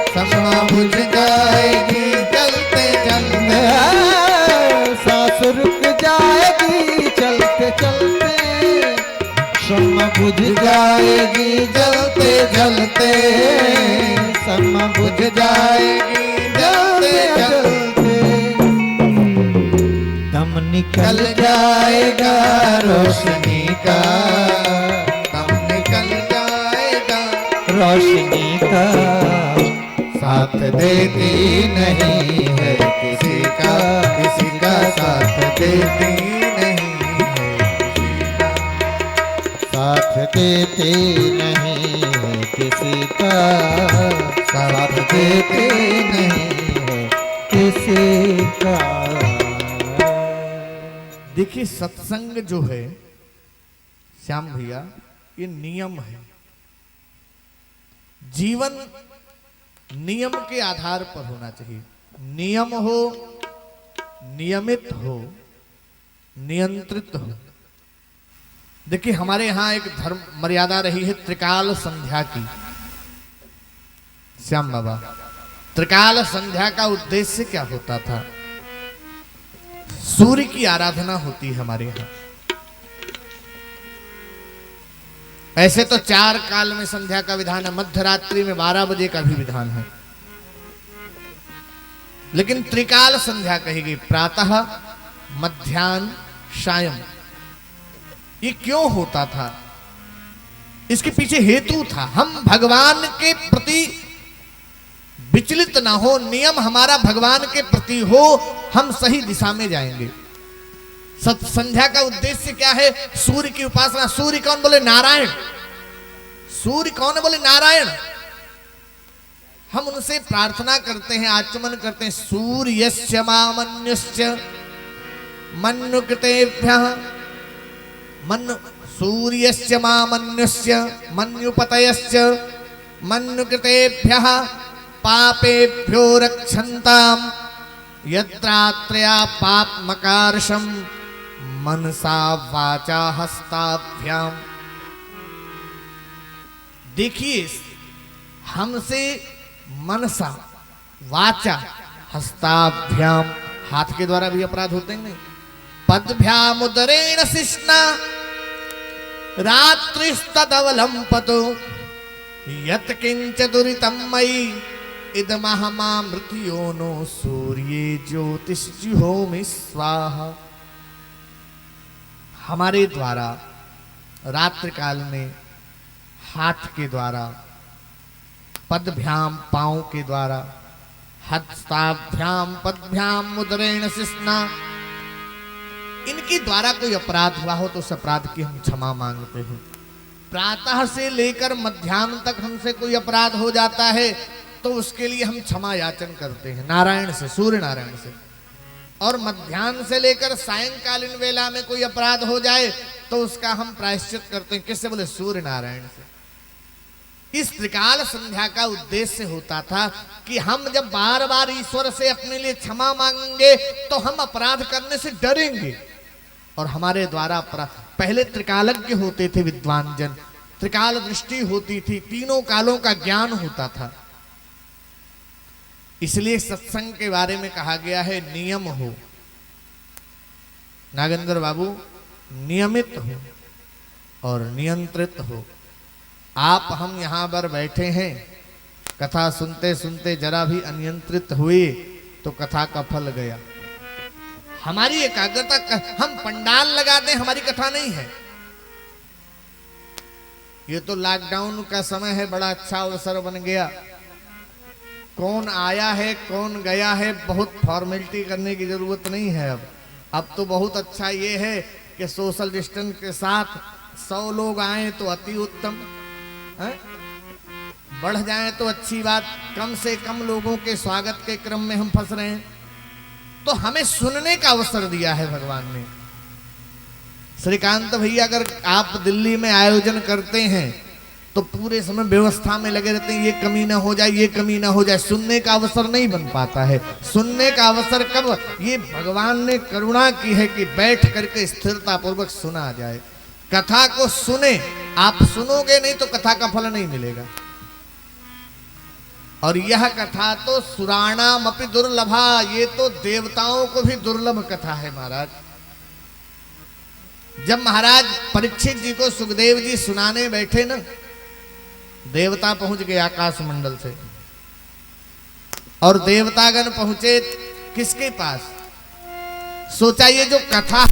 शम्मा बुझ जाएगी जलते जलते। सांस रुक जाएगी चलते चलते, शम्मा बुझ जाएगी जलते जलते, शम्मा बुझ जाएगी जलते जलते। दम निकल निकल जाएगा रोशनी का, दम निकल जाएगा रोशनी का, साथ देती नहीं है किसी का साथ देती नहीं है किसी का। साथ देते नहीं है किसी का, साथ देते नहीं है किसी का। देखिए सत्संग जो है श्याम भैया, ये नियम है। जीवन नियम के आधार पर होना चाहिए। नियम हो, नियमित हो, नियंत्रित हो। देखिए हमारे यहां एक धर्म मर्यादा रही है त्रिकाल संध्या की। श्याम बाबा, त्रिकाल संध्या का उद्देश्य क्या होता था? सूर्य की आराधना होती है हमारे यहां। ऐसे तो 4 काल में संध्या का विधान है, मध्य रात्रि में 12 बजे का भी विधान है, लेकिन त्रिकाल संध्या कही गई, प्रातः, मध्याह्न, सायं। ये क्यों होता था? इसके पीछे हेतु था, हम भगवान के प्रति विचलित ना हो, नियम हमारा भगवान के प्रति हो, हम सही दिशा में जाएंगे। संध्या का उद्देश्य क्या है? सूर्य की उपासना। सूर्य कौन? बोले नारायण। सूर्य कौन है? बोले नारायण। हम उनसे प्रार्थना करते हैं, आचमन करते हैं। सूर्यस्य मामन्युस्य मन्युकृतेभ्यः सूर्यस्य मामन्युस्य मन्युपतयस्य मन्युकृतेभ्यः पापेभ्यो रक्षन्ताम् यत्रात्रया पापमकार्षम् मनसा वाचा हस्ताभ्याम। देखिए हमसे मनसा, वाचा, हस्ताभ्याम, हाथ के द्वारा भी अपराध होते हैं। नहीं, पदभ्याम उदरेण शिष्णा रात्रिस्तदवलंपतो यत्किंच दुरितं मयि इदमहमामृतयोनो सूर्ये ज्योतिषजुहोमि स्वाहा। हमारे द्वारा रात्रि काल में हाथ के द्वारा, पदभ्याम पांव के द्वारा, हस्ताभ्याम पदभ्याम उदरेण शिष्णा, इनके द्वारा कोई अपराध हुआ हो तो उस अपराध की हम क्षमा मांगते हैं। प्रातः से लेकर मध्याह्न तक हमसे कोई अपराध हो जाता है तो उसके लिए हम क्षमा याचन करते हैं नारायण से, सूर्य नारायण से। और मध्याह्न से लेकर सायंकालीन वेला में कोई अपराध हो जाए तो उसका हम प्रायश्चित करते हैं। किससे? बोले सूर्य नारायण से। इस त्रिकाल संध्या का उद्देश्य होता था कि हम जब बार बार ईश्वर से अपने लिए क्षमा मांगेंगे तो हम अपराध करने से डरेंगे और हमारे द्वारा पहले त्रिकालज्ञ होते थे विद्वान जन, त्रिकाल दृष्टि होती थी, तीनों कालों का ज्ञान होता था। इसलिए सत्संग के बारे में कहा गया है नियम हो। नागेंद्र बाबू, नियमित हो और नियंत्रित हो। आप हम यहां पर बैठे हैं, कथा सुनते सुनते जरा भी अनियंत्रित हुए तो कथा का फल गया। हमारी एकाग्रता, हम पंडाल लगा दें, हमारी कथा नहीं है। ये तो लॉकडाउन का समय है, बड़ा अच्छा अवसर बन गया। कौन आया है कौन गया है बहुत फॉर्मेलिटी करने की जरूरत नहीं है। अब तो बहुत अच्छा ये है कि सोशल डिस्टेंस के साथ 100 लोग आए तो अति उत्तम है। बढ़ जाए तो अच्छी बात, कम से कम लोगों के स्वागत के क्रम में हम फंस रहे हैं। तो हमें सुनने का अवसर दिया है भगवान ने। श्रीकांत भैया अगर आप दिल्ली में आयोजन करते हैं तो पूरे समय व्यवस्था में लगे रहते हैं, ये कमी ना हो जाए, ये कमी ना हो जाए। सुनने का अवसर नहीं बन पाता है। सुनने का अवसर कब, ये भगवान ने करुणा की है कि बैठ करके स्थिरता पूर्वक सुना जाए। कथा को सुने, आप सुनोगे नहीं तो कथा का फल नहीं मिलेगा। और यह कथा तो सुराणामपि दुर्लभा, ये तो देवताओं को भी दुर्लभ कथा है महाराज। जब महाराज परीक्षित जी को सुखदेव जी सुनाने बैठे ना, देवता पहुंच गए आकाश मंडल से, और देवतागण पहुंचे किसके पास? सोचा ये जो कथा,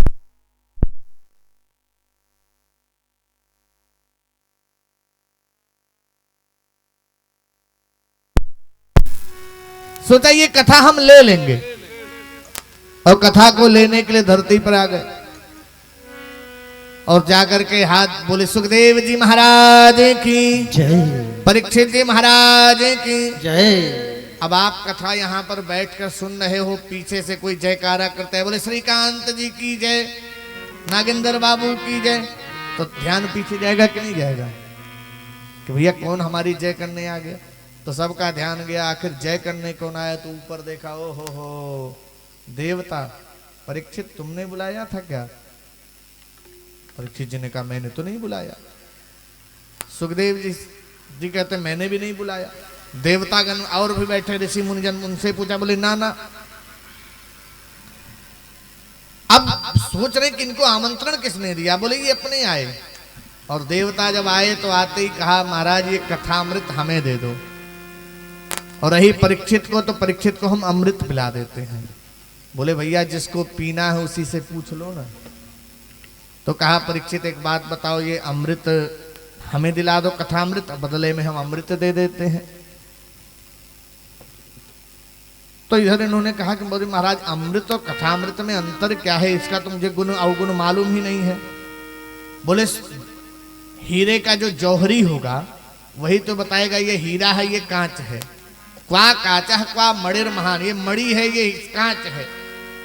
सोचा ये कथा हम ले लेंगे, और कथा को लेने के लिए धरती पर आ गए और जाकर के हाथ बोले, सुखदेव जी महाराज की जय, परीक्षित जी महाराज की जय। अब आप कथा यहाँ पर बैठकर सुन रहे हो, पीछे से कोई जयकारा करता है, बोले श्रीकांत जी की जय, नागेंद्र बाबू की जय, तो ध्यान पीछे जाएगा कि नहीं जाएगा कि भैया कौन हमारी जय करने आ गया? तो सबका ध्यान गया, आखिर जय करने कौन आया? तो ऊपर देखा, ओ हो देवता। परीक्षित तुमने बुलाया था क्या? परीक्षित जी ने कहा मैंने तो नहीं बुलाया। सुखदेव जी कहते मैंने भी नहीं बुलाया। देवतागण और भी बैठे ऋषि मुनिजन, उनसे पूछा, बोले ना ना। अब सोच रहे कि इनको आमंत्रण किसने दिया? बोले ये अपने आए। और देवता जब आए तो आते ही कहा, महाराज ये कथामृत हमें दे दो, और रही परीक्षित को तो परीक्षित को हम अमृत पिला देते हैं। बोले भैया जिसको पीना है उसी से पूछ लो ना। तो कहा परीक्षित एक बात बताओ, ये अमृत हमें दिला दो कथामृत, बदले में हम अमृत दे देते हैं। तो इधर इन्होंने कहा कि बोले महाराज अमृत और कथामृत में अंतर क्या है? इसका तो मुझे गुण अवगुण मालूम ही नहीं है। बोले हीरे का जो जौहरी होगा वही तो बताएगा ये हीरा है ये कांच है। क्वा काचा क्वा मणिर महान, ये मणि है ये कांच है।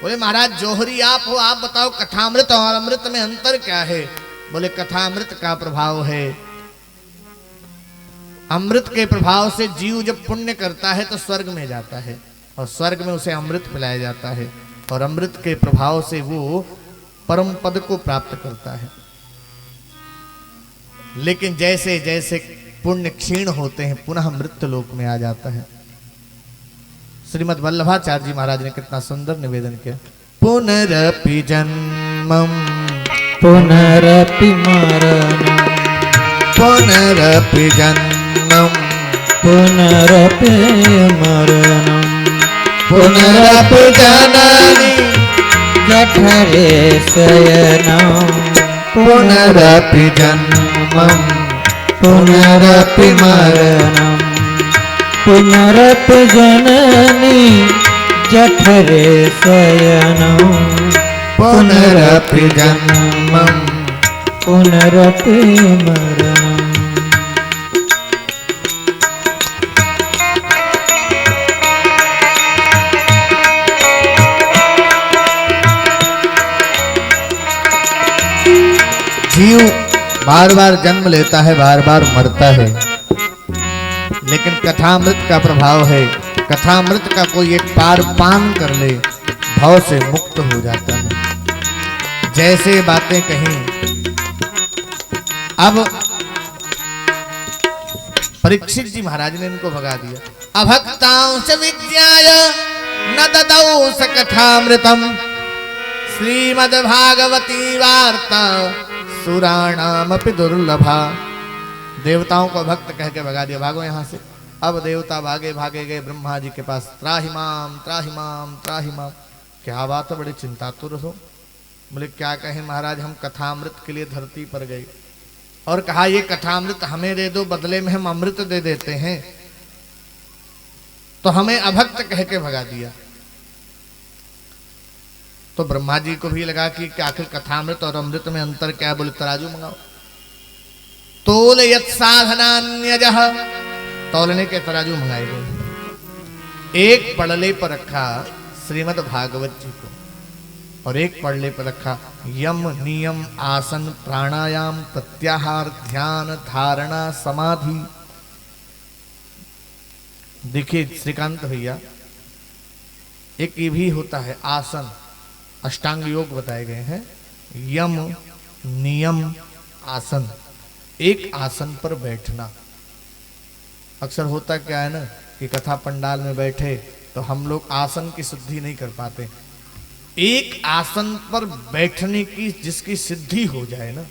बोले महाराज जौहरी आप हो, आप बताओ कथामृत और अमृत में अंतर क्या है? बोले कथामृत का प्रभाव है, अमृत के प्रभाव से जीव जब पुण्य करता है तो स्वर्ग में जाता है, और स्वर्ग में उसे अमृत पिलाया जाता है, और अमृत के प्रभाव से वो परम पद को प्राप्त करता है। लेकिन जैसे जैसे पुण्य क्षीण होते हैं पुनः मृत्यु लोक में आ जाता है। श्रीमद् वल्लभाचार्य जी महाराज ने कितना सुंदर निवेदन किया, पुनरपि जन्मम पुनरपि मरणम पुनरपि जन्मम पुनरपि मरणम पुनरपि जननी जठरे शयनम पुनरपि जन्मम पुनरपि मरणम पुनरपि जननी जठरे शयनम पुनरपि जन्मम पुनरपि मरणम। जीव बार बार जन्म लेता है, बार बार मरता है, लेकिन कथामृत का प्रभाव है, कथामृत का कोई एक बार पान कर ले भव से मुक्त हो जाता है। जैसे बातें कहीं, अब परीक्षित जी महाराज ने इनको भगा दिया। अभक्तांश विद्याय न ददौ स कथामृतम श्रीमद्भागवती वार्ता सुराणामपि दुर्लभा। देवताओं को भक्त कह के भगा दिया, भागो यहाँ से। अब देवता भागे भागे गए ब्रह्मा जी के पास, त्राहिमाम त्राहिमाम त्राहिमाम। क्या बात है, बड़ी चिंतातुर हो। बोले क्या कहें महाराज, हम कथामृत के लिए धरती पर गए और कहा ये कथामृत हमें दे दो, बदले में हम अमृत दे देते हैं, तो हमें अभक्त कह के भगा दिया। तो ब्रह्मा जी को भी लगा कि आखिर कथामृत और अमृत में अंतर क्या है। बोले तराजू मंगाओ। तोल यत् साधनान्यजः तौलने के तराजू मंगाए गए। एक पड़ले पर रखा श्रीमद् भागवत जी को और एक पड़ले पर रखा यम नियम आसन प्राणायाम प्रत्याहार ध्यान धारणा समाधि। देखिए श्रीकांत भैया, एक ये भी होता है आसन, अष्टांग योग बताए गए हैं। यम नियम आसन, एक आसन पर बैठना। अक्सर होता क्या है ना कि कथा पंडाल में बैठे तो हम लोग आसन की सिद्धि नहीं कर पाते। एक आसन पर बैठने की जिसकी सिद्धि हो जाए ना,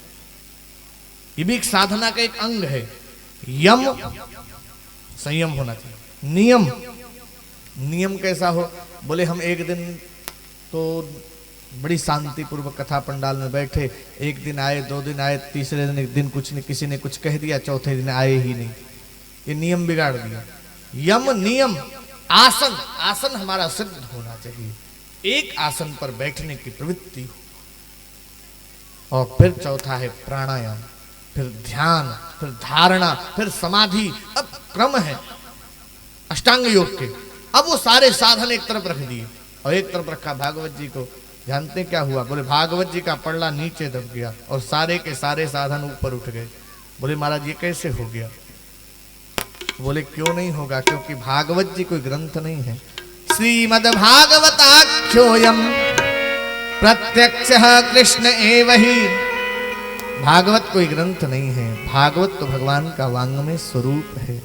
ये भी एक साधना का एक अंग है। यम, संयम होना चाहिए। नियम, नियम कैसा हो? बोले हम एक दिन तो बड़ी शांति पूर्वक कथा पंडाल में बैठे, एक दिन आए, 2 दिन आए, तीसरे दिन एक दिन कुछ नहीं, किसी ने कुछ कह दिया, चौथे दिन आए ही नहीं, ये नियम बिगाड़ दिया। यम नियम आसन, आसन हमारा सिद्ध होना चाहिए, एक आसन पर बैठने की प्रवृत्ति हो। और फिर चौथा है प्राणायाम, फिर ध्यान, फिर धारणा, फिर समाधि। अब क्रम है अष्टांग योग के। अब वो सारे साधन एक तरफ रख दिए और एक तरफ रखा भागवत जी को। जानते क्या हुआ? बोले भागवत जी का पल्ला नीचे दब गया और सारे के सारे साधन ऊपर उठ गए। बोले महाराज ये कैसे हो गया? बोले क्यों नहीं होगा, क्योंकि भागवत जी कोई ग्रंथ नहीं है। श्रीमद् भागवताख्योयम प्रत्यक्षः कृष्ण एव ही। भागवत कोई ग्रंथ नहीं है, भागवत तो भगवान का वांग्मय स्वरूप है।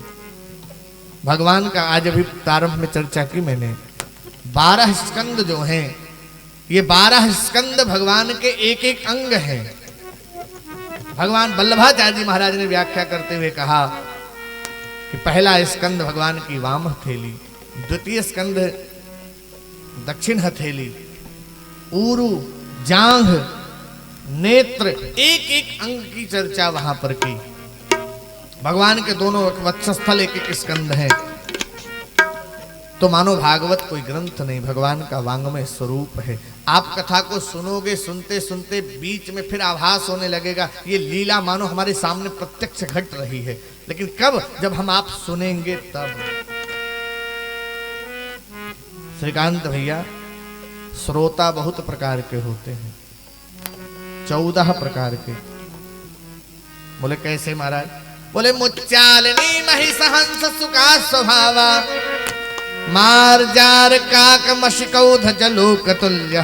भगवान का आज अभी प्रारंभ में चर्चा की मैंने, 12 स्कंद जो हैं, ये 12 स्कंद भगवान के एक एक अंग हैं। भगवान वल्लभाचार्य जी महाराज ने व्याख्या करते हुए कहा कि पहला स्कंद भगवान की वाम हथेली, द्वितीय स्कंद दक्षिण हथेली, ऊरु, जांघ, नेत्र, एक एक अंग की चर्चा वहां पर की। भगवान के दोनों वक्षस्थल एक एक स्कंद है। तो मानो भागवत कोई ग्रंथ नहीं, भगवान का वांग्मय स्वरूप है। आप कथा को सुनोगे, सुनते सुनते बीच में फिर आभास होने लगेगा ये लीला मानो हमारे सामने प्रत्यक्ष घट रही है। लेकिन कब? जब हम आप सुनेंगे तब। श्रीकांत भैया, श्रोता बहुत प्रकार के होते हैं, 14 प्रकार के। बोले कैसे महाराज? बोले मुच्चालिनी महिषहंस सुका स्वभावा मार्जार काक मशिकौध जलोक तुल्य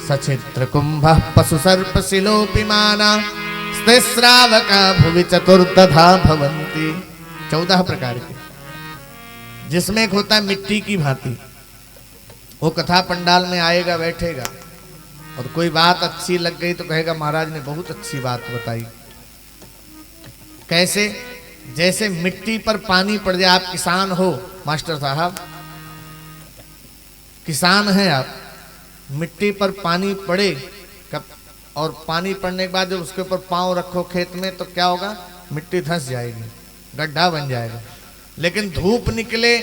सचित्र कुंभ पशु सर्प शिलोपिमाना स्तिस्रावका भुवि चतुर्दधा भवन्ति। 14 प्रकार के। जिसमें एक होता है मिट्टी की भांति, वो कथा पंडाल में आएगा, बैठेगा और कोई बात अच्छी लग गई तो कहेगा महाराज ने बहुत अच्छी बात बताई। कैसे? जैसे मिट्टी पर पानी पड़ जाए। आप किसान हो मास्टर साहब, किसान हैं आप, मिट्टी पर पानी पड़े कब, और पानी पड़ने के बाद जब उसके ऊपर पांव रखो खेत में तो क्या होगा? मिट्टी धंस जाएगी, गड्ढा बन जाएगा। लेकिन धूप निकले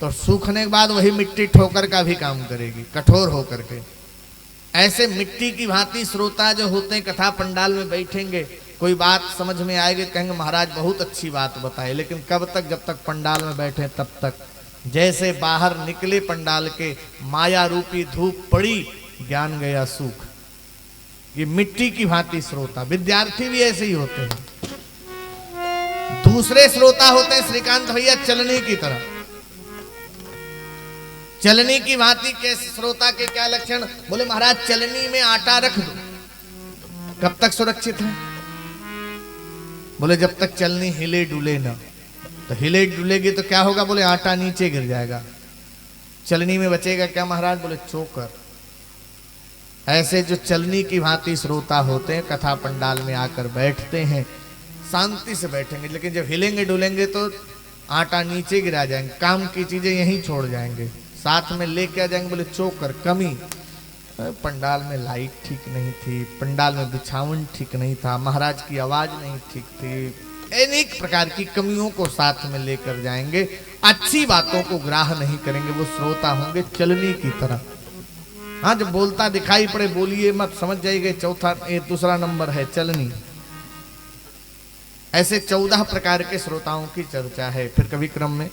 तो सूखने के बाद वही मिट्टी ठोकर का भी काम करेगी, कठोर होकर के। ऐसे मिट्टी की भांति श्रोता जो होते हैं कथा पंडाल में बैठेंगे, कोई बात समझ में आएगी, कहेंगे महाराज बहुत अच्छी बात बताई। लेकिन कब तक? जब तक पंडाल में बैठे तब तक। जैसे बाहर निकले पंडाल के, माया रूपी धूप पड़ी, ज्ञान गया सूख। ये मिट्टी की भांति श्रोता। विद्यार्थी भी ऐसे ही होते हैं। दूसरे श्रोता होते हैं श्रीकांत भैया चलनी की तरह। चलनी की भांति के श्रोता के क्या लक्षण? बोले महाराज चलनी में आटा रख दो, कब तक सुरक्षित है? बोले जब तक चलनी हिले डुले ना। तो हिले डुलेगी तो क्या होगा? बोले आटा नीचे गिर जाएगा, चलनी में बचेगा क्या महाराज? बोले चोकर। ऐसे जो चलनी की भांति श्रोता होते हैं, कथा पंडाल में आकर बैठते हैं, शांति से बैठेंगे, लेकिन जब हिलेंगे डुलेंगे तो आटा नीचे गिरा जाएंगे, काम की चीजें यहीं छोड़ जाएंगे, साथ में लेके आ जाएंगे। बोले चोकर, कमी। पंडाल में लाइट ठीक नहीं थी, पंडाल में बिछावन ठीक नहीं था, महाराज की आवाज नहीं ठीक थी, अनेक प्रकार की कमियों को साथ में लेकर जाएंगे। अच्छी बातों को ग्राह नहीं करेंगे, वो श्रोता होंगे चलनी की तरह। हाँ, जब बोलता दिखाई पड़े बोलिए मत, समझ जाइए चौथा, ये दूसरा नंबर है चलनी। ऐसे 14 प्रकार के श्रोताओं की चर्चा है। फिर कवि क्रम में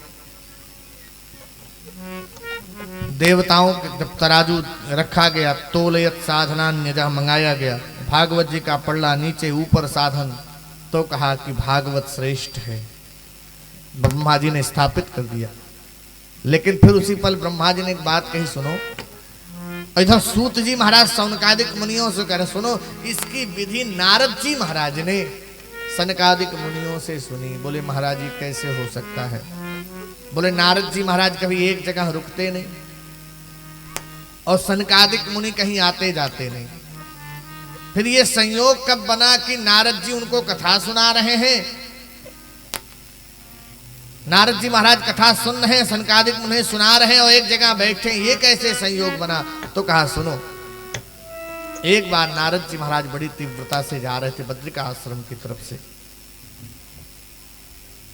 देवताओं के जब तराजू रखा गया, तोलयत साधनान्यजः मंगाया गया, भागवत जी का पल्ला नीचे ऊपर साधन, तो कहा कि भागवत श्रेष्ठ है, ब्रह्मा जी ने स्थापित कर दिया। लेकिन फिर उसी पल ब्रह्मा जी ने एक बात कही, सुनो। इधर सूत जी महाराज सनकादिक मुनियों से कह रहे, सुनो इसकी विधि नारद जी महाराज ने सनकादिक मुनियों से सुनी। बोले महाराज जी कैसे हो सकता है? बोले नारद जी महाराज कभी एक जगह रुकते नहीं और सनकादिक मुनि कहीं आते जाते नहीं। फिर ये संयोग कब बना कि नारद जी उनको कथा सुना रहे हैं, नारद जी महाराज कथा सुन रहे हैं, सनकादिक मुनि सुना रहे हैं और एक जगह बैठे, ये कैसे संयोग बना? तो कहा सुनो, एक बार नारद जी महाराज बड़ी तीव्रता से जा रहे थे बद्रिका आश्रम की तरफ से,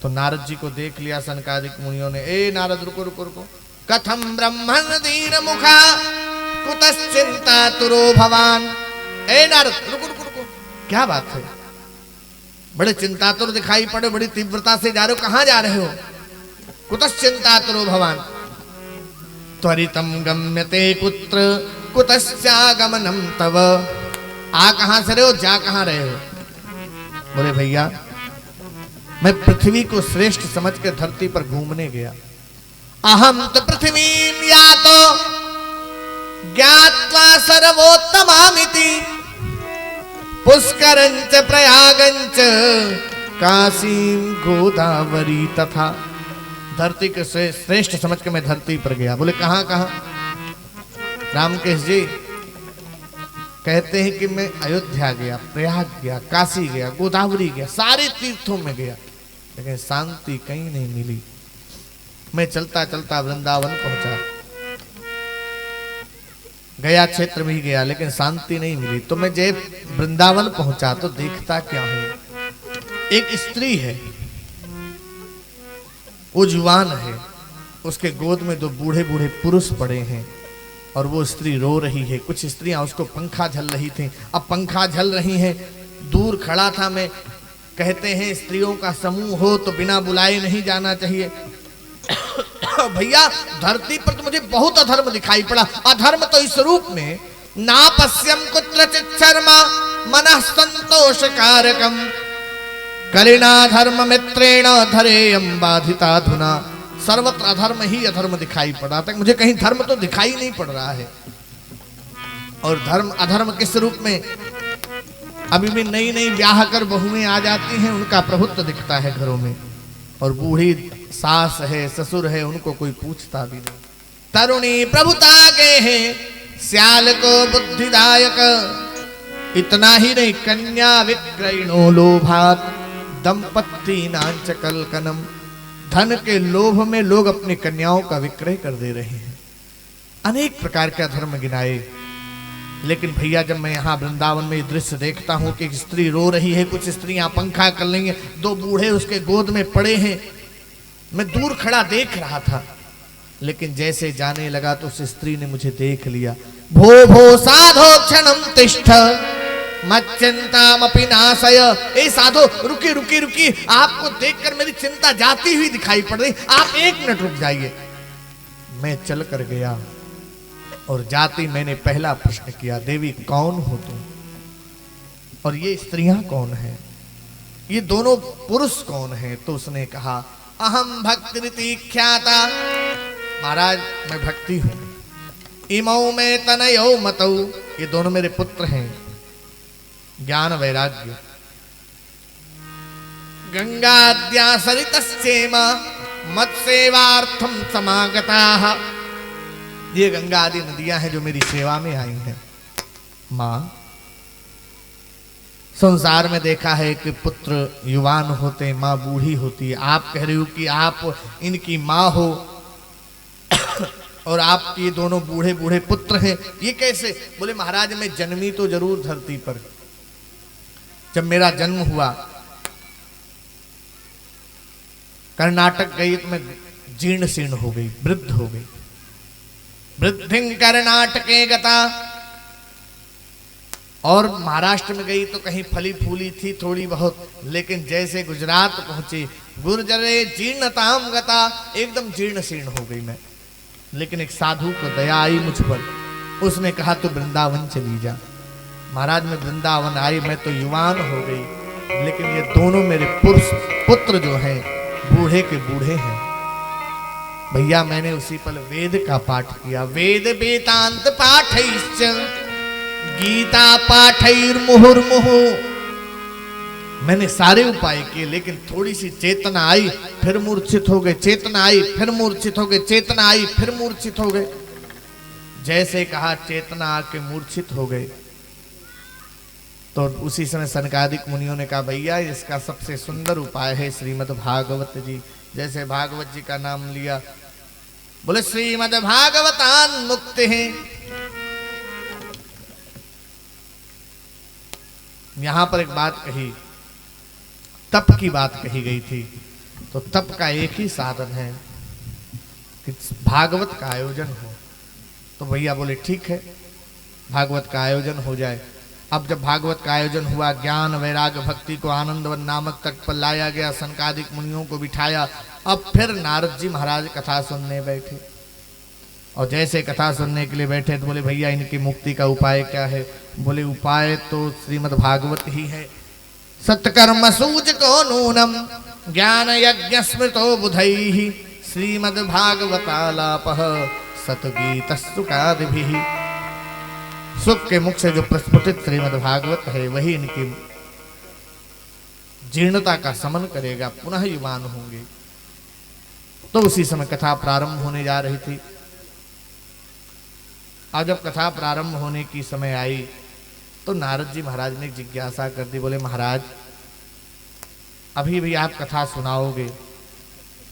तो नारद जी को देख लिया सनकादिक मुनियों ने, ए नारद रुको रुको रुको, कथम ब्रह्मण दीन मुखा कुतश्चिंता तुरो भवान। ए नारद रुको रुको रुको, क्या बात है? बड़े चिंतातुर दिखाई पड़े, बड़ी तीव्रता से जा रहे हो, कहां जा रहे हो? कुतश्चिंतातुरो भवान। त्वरितम गम्यते कुत्र कुतश्चागमनम तव। आ कहां से रहे हो, जा कहां रहे हो? बोले भैया मैं पृथ्वी को श्रेष्ठ समझ कर धरती पर घूमने गया। अहम तो पृथ्वीम यातो ज्ञात्वा सर्वोत्तमामिति पुष्करंच प्रयागंच काशीम गोदावरी तथा। धरती के श्रेष्ठ समझ के मैं धरती पर गया। बोले कहां कहां? रामकेश जी कहते हैं कि मैं अयोध्या गया, प्रयाग गया, काशी गया, गोदावरी गया, सारे तीर्थों में गया, लेकिन शांति कहीं नहीं मिली। मैं चलता चलता वृंदावन पहुंचा, गया क्षेत्र में ही गया, लेकिन शांति नहीं मिली। तो मैं जब वृंदावन पहुंचा तो देखता क्या है, एक स्त्री है, वो जुवान है, उसके गोद में दो बूढ़े बूढ़े पुरुष पड़े हैं और वो स्त्री रो रही है। कुछ स्त्रियां उसको पंखा झल रही थी, अब पंखा झल रही हैं, दूर खड़ा था मैं। कहते हैं स्त्रियों का समूह हो तो बिना बुलाए नहीं जाना चाहिए। भैया धरती पर तो मुझे बहुत अधर्म दिखाई पड़ा। अधर्म तो इस रूप में, नापस्यम कुत्रचित् शर्मा मनः संतोष कारकम कलिना धर्म मित्रेण धरेयम बाधिता धुना। सर्वत्र अधर्म ही अधर्म दिखाई पड़ा था, मुझे कहीं धर्म तो दिखाई नहीं पड़ रहा है। और धर्म अधर्म किस रूप में? अभी भी नई नई ब्याह कर बहुएं आ जाती हैं, उनका प्रभुत्व दिखता है घरों में, और बूढ़ी सास है, ससुर है, उनको कोई पूछता भी नहीं। तरुणी प्रभुता के हैं, श्याल को बुद्धिदायक। इतना ही नहीं, कन्या विक्रयणो लोभात दंपत्ति नांच कलकनम। धन के लोभ में लोग अपनी कन्याओं का विक्रय कर दे रहे हैं। अनेक प्रकार के अधर्म गिनाए। लेकिन भैया जब मैं यहाँ वृंदावन में दृश्य देखता हूँ कि एक स्त्री रो रही है, कुछ स्त्रियां पंखा कर लेंगे, दो बूढ़े उसके गोद में पड़े हैं, मैं दूर खड़ा देख रहा था। लेकिन जैसे जाने लगा तो उस स्त्री ने मुझे देख लिया। भो भो साधो क्षणम तिष्ठ मच्चिंतामपि नाशय। ए साधो रुकी रुकी रुकी, आपको देखकर मेरी चिंता जाती हुई दिखाई पड़ रही, आप एक मिनट रुक जाइए। मैं चल कर गया और जाती मैंने पहला प्रश्न किया, देवी कौन हो तुम और ये स्त्रियां कौन हैं, ये दोनों पुरुष कौन हैं? तो उसने कहा अहम भक्ति ख्याता। महाराज मैं भक्ति हूं। इमौ में तनयो मतौ, ये दोनों मेरे पुत्र हैं। ज्ञान वैराग्य गंगाद्या सरितस्येमा मत्सेवार्थम समागताः। ये गंगा आदि नदियां हैं जो मेरी सेवा में आई हैं। मां, संसार में देखा है कि पुत्र युवान होते हैं, मां बूढ़ी होती है। आप कह रही हो कि आप इनकी मां हो और आपके ये दोनों बूढ़े बूढ़े पुत्र हैं, ये कैसे? बोले महाराज मैं जन्मी तो जरूर धरती पर। जब मेरा जन्म हुआ कर्नाटक गई तो मैं जीर्ण शीर्ण हो गई, वृद्ध हो गई। वृद्धिं कर्नाटके गता, और महाराष्ट्र में गई तो कहीं फली फूली थी थोड़ी बहुत, लेकिन जैसे गुजरात पहुंची गुर्जरे जीर्णताम गता, एकदम जीर्ण शीर्ण हो गई मैं। लेकिन एक साधु को दया आई मुझ पर, उसने कहा तू वृंदावन चली जा। महाराज मैं वृंदावन आई, मैं तो युवान हो गई, लेकिन ये दोनों मेरे पुत्र जो हैं बूढ़े के बूढ़े हैं। भैया मैंने उसी पल वेद का पाठ किया, वेद वेदांत पाठैश्च गीता पाठैर्मुहुर्मुहु। मैंने सारे उपाय किए, लेकिन थोड़ी सी चेतना आई फिर मूर्छित हो गए, चेतना आई फिर मूर्छित हो गए, चेतना आई फिर मूर्छित हो गए। जैसे कहा चेतना आके मूर्छित हो गए, तो उसी समय सनकादिक मुनियों ने कहा भैया इसका सबसे सुंदर उपाय है श्रीमद् भागवत जी। जैसे भागवत जी का नाम लिया, बोले श्रीमद् भागवतान मुक्ति है। यहां पर एक बात कही, तप की बात कही गई थी, तो तप का एक ही साधन है कि भागवत का आयोजन हो। तो भैया बोले ठीक है भागवत का आयोजन हो जाए। अब जब भागवत का आयोजन हुआ, ज्ञान वैराग्य भक्ति को आनंदवन नामक तट पर लाया गया, सनकादिक मुनियों को बिठाया। अब फिर नारद जी महाराज कथा सुनने बैठे, और जैसे कथा सुनने के लिए बैठे तो बोले भैया इनकी मुक्ति का उपाय क्या है? बोले उपाय तो श्रीमद् भागवत ही है। सत्कर्म सूच को नूनम ज्ञान यज्ञ स्मृतो बुधैहि श्रीमद् भागवतालापः सतगीतस्तुकादिभिः। सुख के मुख से जो प्रस्फुटित श्रीमद् भागवत है वही इनकी जीर्णता का समन करेगा, पुनः युवान होंगे। तो उसी समय कथा प्रारंभ होने जा रही थी। और जब कथा प्रारंभ होने की समय आई तो नारद जी महाराज ने एक जिज्ञासा कर दी। बोले महाराज अभी भी आप कथा सुनाओगे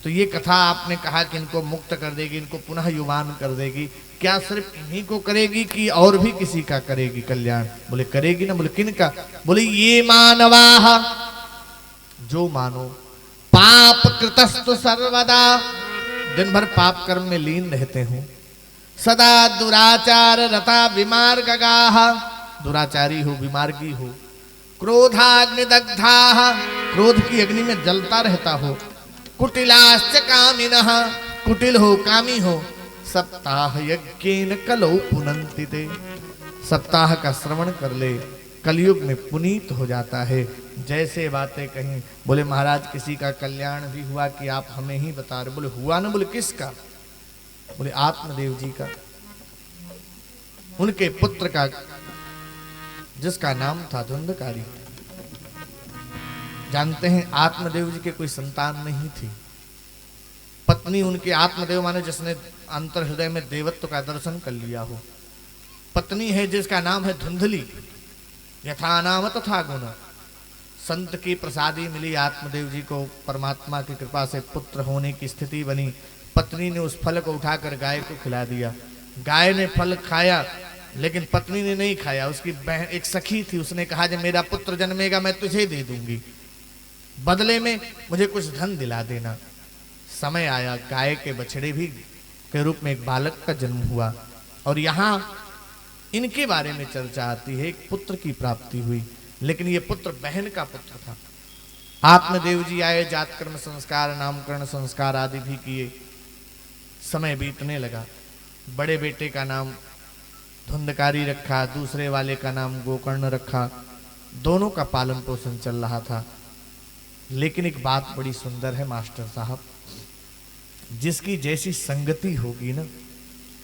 तो ये कथा आपने कहा कि इनको मुक्त कर देगी, इनको पुनः युवान कर देगी, क्या सिर्फ इन्हीं को करेगी कि और भी किसी का करेगी कल्याण? बोले करेगी ना। बोले किन का? बोले ये मानवाः, जो मानो पाप कृतस्तु सर्वदा, दिन भर पाप कर्म में लीन रहते हो, सदा दुराचार रता विमार्गगाः, दुराचारी हो विमार्गी हो, क्रोधाग्नि दग्धाः, क्रोध की अग्नि में जलता रहता हो, कुटिलाश्च कामिनः, कुटिल हो कामी हो, सप्ताह यज्ञेन कलौ पुनन्ति ते, सप्ताह का श्रवण कर ले कलयुग में पुनीत हो जाता है। जैसे बातें कहीं। बोले महाराज किसी का कल्याण भी हुआ कि आप हमें ही बता रहे? बोले हुआ ना। बोले किसका? बोले आत्मदेव जी का, उनके पुत्र का जिसका नाम था धुंधकारी। जानते हैं आत्मदेव जी के कोई संतान नहीं थी। पत्नी उनके, आत्मदेव माने जिसने अंतर हृदय में देवत्व का दर्शन कर लिया हो। पत्नी है जिसका नाम है धुंधली, यथा नाम तथा गुण। संत की प्रसादी मिली आत्मदेव जी को, परमात्मा की कृपा से पुत्र होने की स्थिति बनी। पत्नी ने उस फल को उठाकर गाय को खिला दिया। गाय ने फल खाया लेकिन पत्नी ने नहीं खाया। उसकी बहन एक सखी थी, उसने कहा जब मेरा पुत्र जन्मेगा मैं तुझे दे दूंगी, बदले में मुझे कुछ धन दिला देना। समय आया, गाय के बछड़े भी के रूप में एक बालक का जन्म हुआ। और यहाँ इनके बारे में चर्चा आती है, एक पुत्र की प्राप्ति हुई, लेकिन ये पुत्र बहन का पुत्र था। आत्मदेव जी आए, जातकर्म संस्कार, नामकरण संस्कार आदि भी किए। समय बीतने लगा। बड़े बेटे का नाम धुंधकारी रखा, दूसरे वाले का नाम गोकर्ण रखा। दोनों का पालन पोषण चल रहा था। लेकिन एक बात बड़ी सुंदर है मास्टर साहब, जिसकी जैसी संगति होगी ना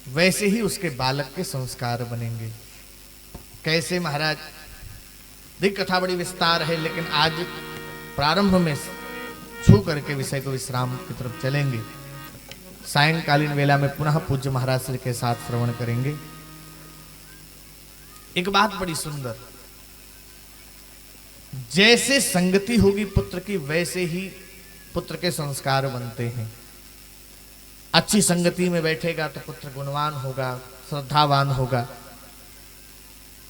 वैसे ही उसके बालक के संस्कार बनेंगे। कैसे महाराज? देख कथा बड़ी विस्तार है, लेकिन आज प्रारंभ में छू करके विषय को विश्राम की तरफ चलेंगे। सायंकालीन वेला में पुनः पूज्य महाराज श्री के साथ श्रवण करेंगे। एक बात बड़ी सुंदर, जैसे संगति होगी पुत्र की वैसे ही पुत्र के संस्कार बनते हैं। अच्छी संगति में बैठेगा तो पुत्र गुणवान होगा, श्रद्धावान होगा।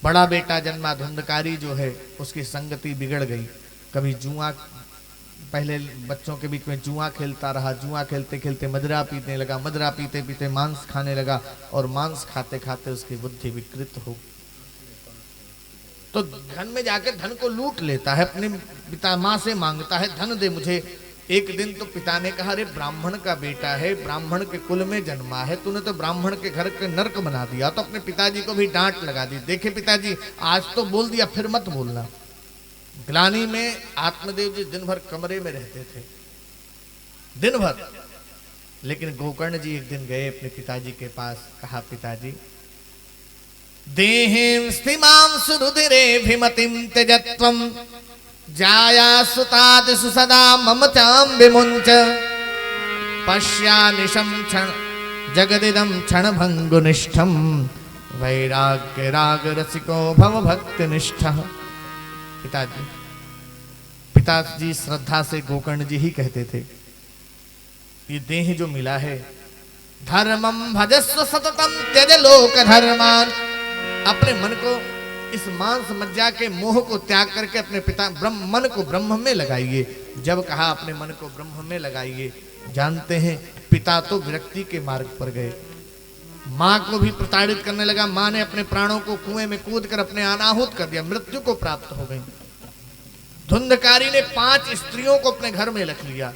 बड़ा बेटा जन्मा धुंधकारी जो है, उसकी संगति बिगड़ गई। कभी जुआ, पहले बच्चों के बीच में जुआ खेलता रहा, जुआ खेलते खेलते मदिरा पीने लगा, मदिरा पीते पीते मांस खाने लगा, और मांस खाते खाते उसकी बुद्धि विकृत हो। तो धन में जाकर धन को लूट लेता है, अपने पिता माँ से मांगता है धन दे मुझे। एक दिन तो पिता ने कहा अरे ब्राह्मण का बेटा है, ब्राह्मण के कुल में जन्मा है, तूने तो ब्राह्मण के घर के नरक बना दिया। तो अपने पिताजी को भी डांट लगा दी, देखे पिताजी आज तो बोल दिया फिर मत बोलना। ग्लानी में आत्मदेव जी दिन भर कमरे में रहते थे, दिन भर। लेकिन गोकर्ण जी एक दिन गए अपने पिताजी के पास, कहा पिताजी देहें स्थिमां सुरुधिरे भिमतिं त्यजत्वं जाया सुतादिषु सदा मम चां विमुञ्च पश्यानिशं क्षण जगदिदं क्षणभङ्गुनिष्ठं वैराग्य राग रसिको भव भक्तिनिष्ठः। पिताजी श्रद्धा से गोकर्ण जी ही कहते थे ये देह जो मिला है, धर्मं भजस्व सततम त्यज लोक धर्मान, अपने मन को इस मांस मज्जा के मोह को त्याग करके अपने पिता मन को ब्रह्म में लगाइए। जब कहा अपने मन को ब्रह्म में लगाइए, जानते हैं पिता तो विरक्ति के मार्ग पर गए, माँ को भी प्रताड़ित करने लगा। माँ ने अपने प्राणों को कुएं में कूद कर अपने अनाहुत कर दिया, मृत्यु को प्राप्त हो गई। धुंधकारी ने 5 स्त्रियों को अपने घर में रख लिया।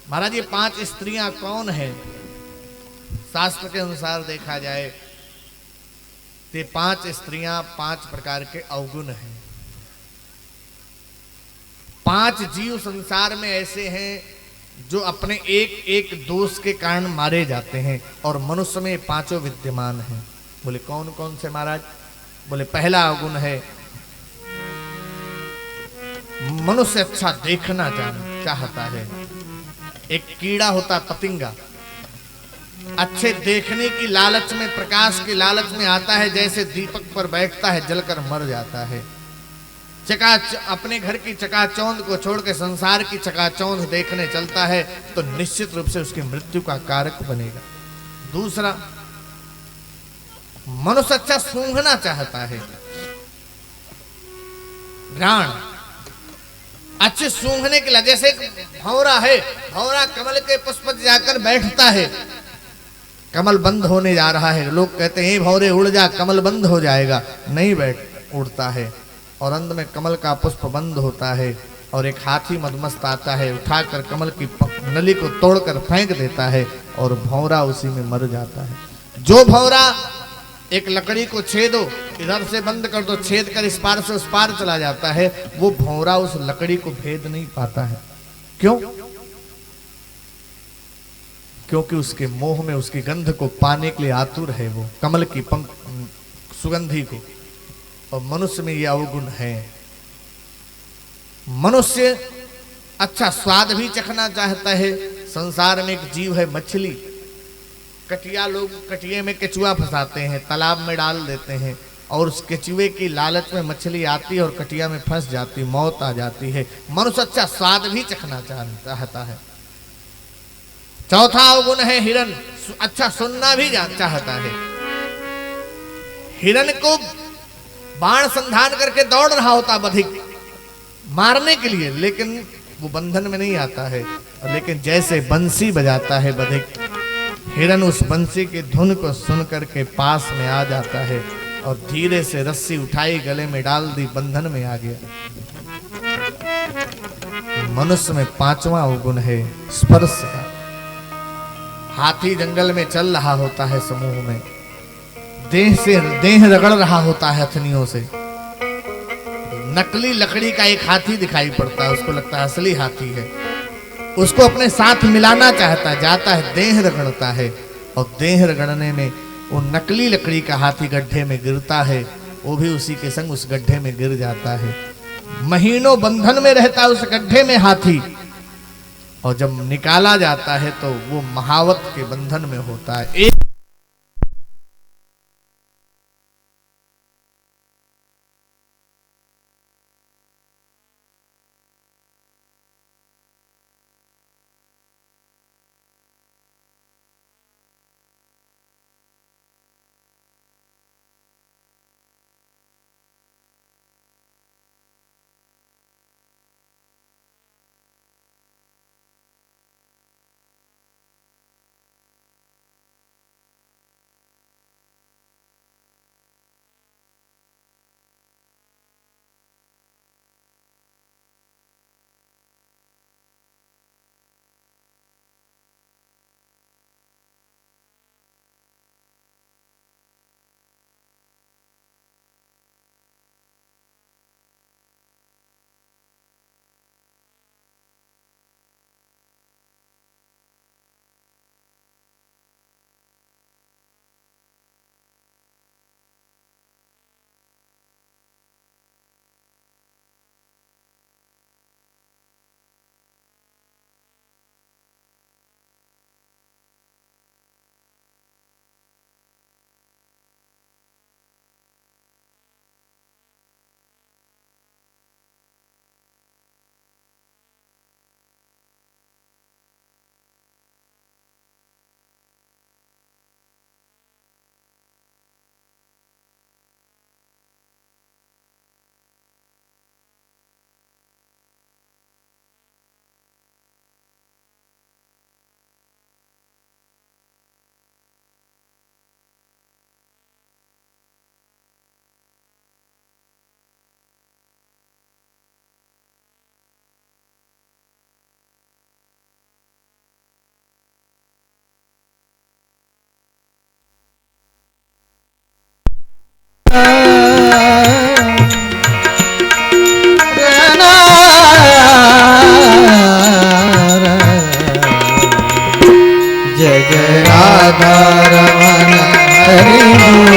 महाराज ये 5 स्त्रियां कौन है? शास्त्र के अनुसार देखा जाए तो 5 स्त्रियां 5 प्रकार के अवगुण हैं। 5 जीव संसार में ऐसे हैं जो अपने एक एक दोष के कारण मारे जाते हैं, और मनुष्य में 5 विद्यमान हैं। बोले कौन कौन से महाराज? बोले पहला अवगुण है मनुष्य अच्छा देखना चाहता है। एक कीड़ा होता पतिंगा, अच्छे देखने की लालच में, प्रकाश की लालच में आता है, जैसे दीपक पर बैठता है जलकर मर जाता है। अपने घर की चकाचौंध को छोड़ के संसार की चकाचौंध देखने चलता है तो निश्चित रूप से उसकी मृत्यु का कारक बनेगा। दूसरा, मनुष्य अच्छा सूंघना चाहता है। घ्राण, अच्छे सूंघने के लिए, जैसे भौरा है, भौरा कमल के पुष्प पर जाकर बैठता है, कमल बंद होने जा रहा है, लोग कहते हैं भौरे उड़ जा कमल बंद हो जाएगा, नहीं बैठ उड़ता है, और अंत में कमल का पुष्प बंद होता है और एक हाथी मदमस्त आता है, उठाकर कमल की नली को तोड़कर फेंक देता है और भौरा उसी में मर जाता है। जो भौरा एक लकड़ी को छेदो, इधर से बंद कर दो, छेद कर इस पार से उस पार चला जाता है, वो भौरा उस लकड़ी को भेद नहीं पाता है। क्यों? क्योंकि उसके मोह में उसकी गंध को पाने के लिए आतुर है वो, कमल की सुगंधी को। और मनुष्य में यह अवगुण है। मनुष्य अच्छा स्वाद भी चखना चाहता है। संसार में एक जीव है मछली, कटिया, लोग कटिए में केचुआ फंसाते हैं, तालाब में डाल देते हैं, और उस केचुए की लालच में मछली आती है और कटिया में फंस जाती, मौत आ जाती है। मनुष्य अच्छा स्वाद भी चखना चाहता है। चौथा अवगुण है हिरण, अच्छा सुनना भी चाहता है। हिरण को बाण संधान करके दौड़ रहा होता बधिक मारने के लिए, लेकिन वो बंधन में नहीं आता है। लेकिन जैसे बंसी बजाता है बधिक, हिरण उस बंसी की धुन को सुन करके पास में आ जाता है और धीरे से रस्सी उठाई, गले में डाल दी, बंधन में आ गया। मनुष्य में 5वां अवगुण है स्पर्श का। हाथी जंगल में चल रहा होता है समूह में, देह रगड़ रहा होता है हथनियों से, नकली लकड़ी का एक हाथी दिखाई पड़ता है, उसको लगता है असली हाथी है, उसको अपने साथ मिलाना चाहता है, जाता है देह रगड़ता है, और देह रगड़ने में वो नकली लकड़ी का हाथी गड्ढे में गिरता है, वो भी उसी के संग उस गड्ढे में गिर जाता है। महीनों बंधन में रहता है उस गड्ढे में हाथी, और जब निकाला जाता है तो वो महावत के बंधन में होता है। जय जय राधा रमन हरि बोल,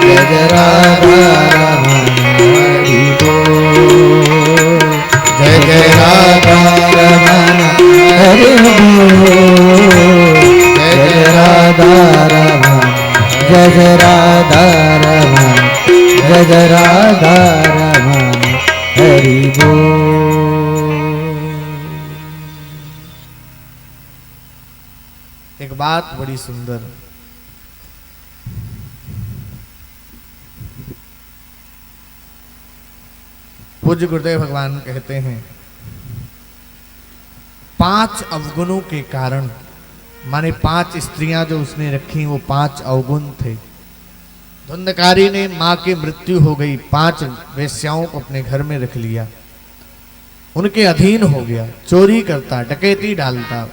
जय जय राधा रमन हरि बोल, जय जय राधा रमन हरि बोल, जय जय राधा रमन, जय जय राधा रमन, जय जय राधा रमन हरि बोल। एक बात बड़ी सुंदर, पूज्य गुरुदेव भगवान कहते हैं 5 अवगुणों के कारण, माने 5 स्त्रियां जो उसने रखी वो 5 अवगुण थे। धुंधकारी ने मां की मृत्यु हो गई, 5 वेश्याओं को अपने घर में रख लिया, उनके अधीन हो गया, चोरी करता, डकैती डालता,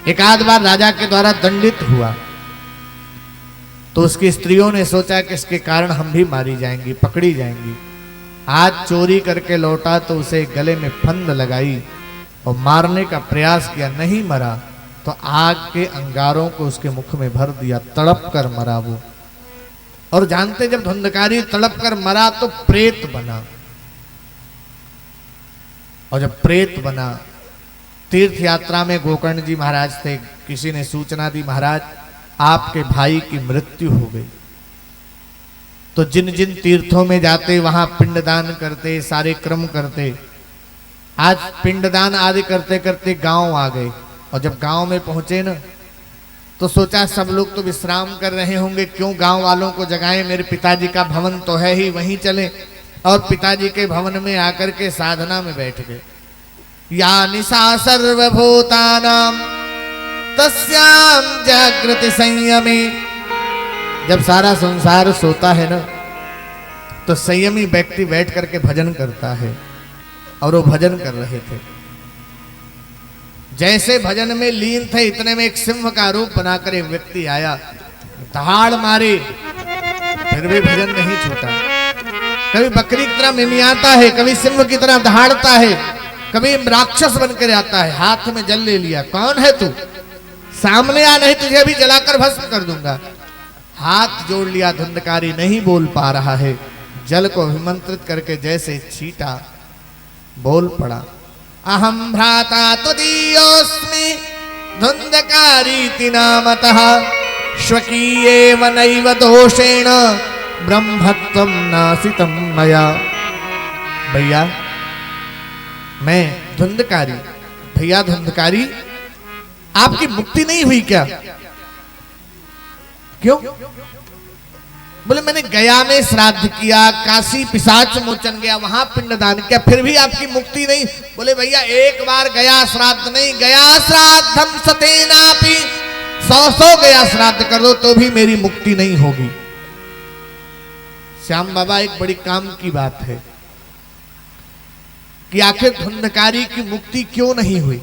एक आध बार राजा के द्वारा दंडित हुआ तो उसकी स्त्रियों ने सोचा कि इसके कारण हम भी मारी जाएंगी, पकड़ी जाएंगी। आज चोरी करके लौटा तो उसे गले में फंद लगाई और मारने का प्रयास किया, नहीं मरा तो आग के अंगारों को उसके मुख में भर दिया, तड़प कर मरा वो। और जानते जब धुंधकारी तड़प कर मरा तो प्रेत बना, और जब प्रेत बना, तीर्थ यात्रा में गोकर्ण जी महाराज थे, किसी ने सूचना दी महाराज आपके भाई की मृत्यु हो गई। तो जिन जिन तीर्थों में जाते वहां पिंडदान करते, सारे क्रम करते। आज पिंडदान आदि करते करते गांव आ गए, और जब गांव में पहुंचे ना तो सोचा सब लोग तो विश्राम कर रहे होंगे, क्यों गांव वालों को जगाएं, मेरे पिताजी का भवन तो है ही, वहीं चले। और पिताजी के भवन में आकर के साधना में बैठ गए। या निशा सर्वभूतानां तस्यां जागृति संयमी। जब सारा संसार सोता है ना तो संयमी व्यक्ति बैठ करके भजन करता है, और वो भजन कर रहे थे। जैसे भजन में लीन थे इतने में एक सिंह का रूप बनाकर एक व्यक्ति आया, दहाड़ मारे, फिर भी भजन नहीं छूटा। कभी बकरी की तरह मिमियाता है, कभी सिंह की तरह दहाड़ता है, कभी राक्षस बनकर आता है, हाथ में जल ले लिया। कौन है तू? सामने आ, नहीं तुझे भी जलाकर भस्म कर दूंगा। हाथ जोड़ लिया, धुंधकारी नहीं बोल पा रहा है, जल को अभिमंत्रित करके जैसे छीटा बोल पड़ा, अहम भ्राता त्वदीयोऽस्मि धुंधकारीति नामतः स्वकीयेव नैव दोषेण ब्रह्मत्वं नासितं मया। भैया मैं धुंधकारी, भैया धुंधकारी आपकी मुक्ति नहीं हुई क्या? क्यों? बोले मैंने गया में श्राद्ध किया, काशी पिशाच मोचन गया, वहां पिंडदान किया, फिर भी आपकी मुक्ति नहीं। बोले भैया एक बार गया श्राद्ध नहीं, गया श्राद्धम सतेनापि, 100 गया श्राद्ध कर दो तो भी मेरी मुक्ति नहीं होगी। श्याम बाबा एक बड़ी काम की बात है कि आखिर धुंधकारी की मुक्ति क्यों नहीं हुई।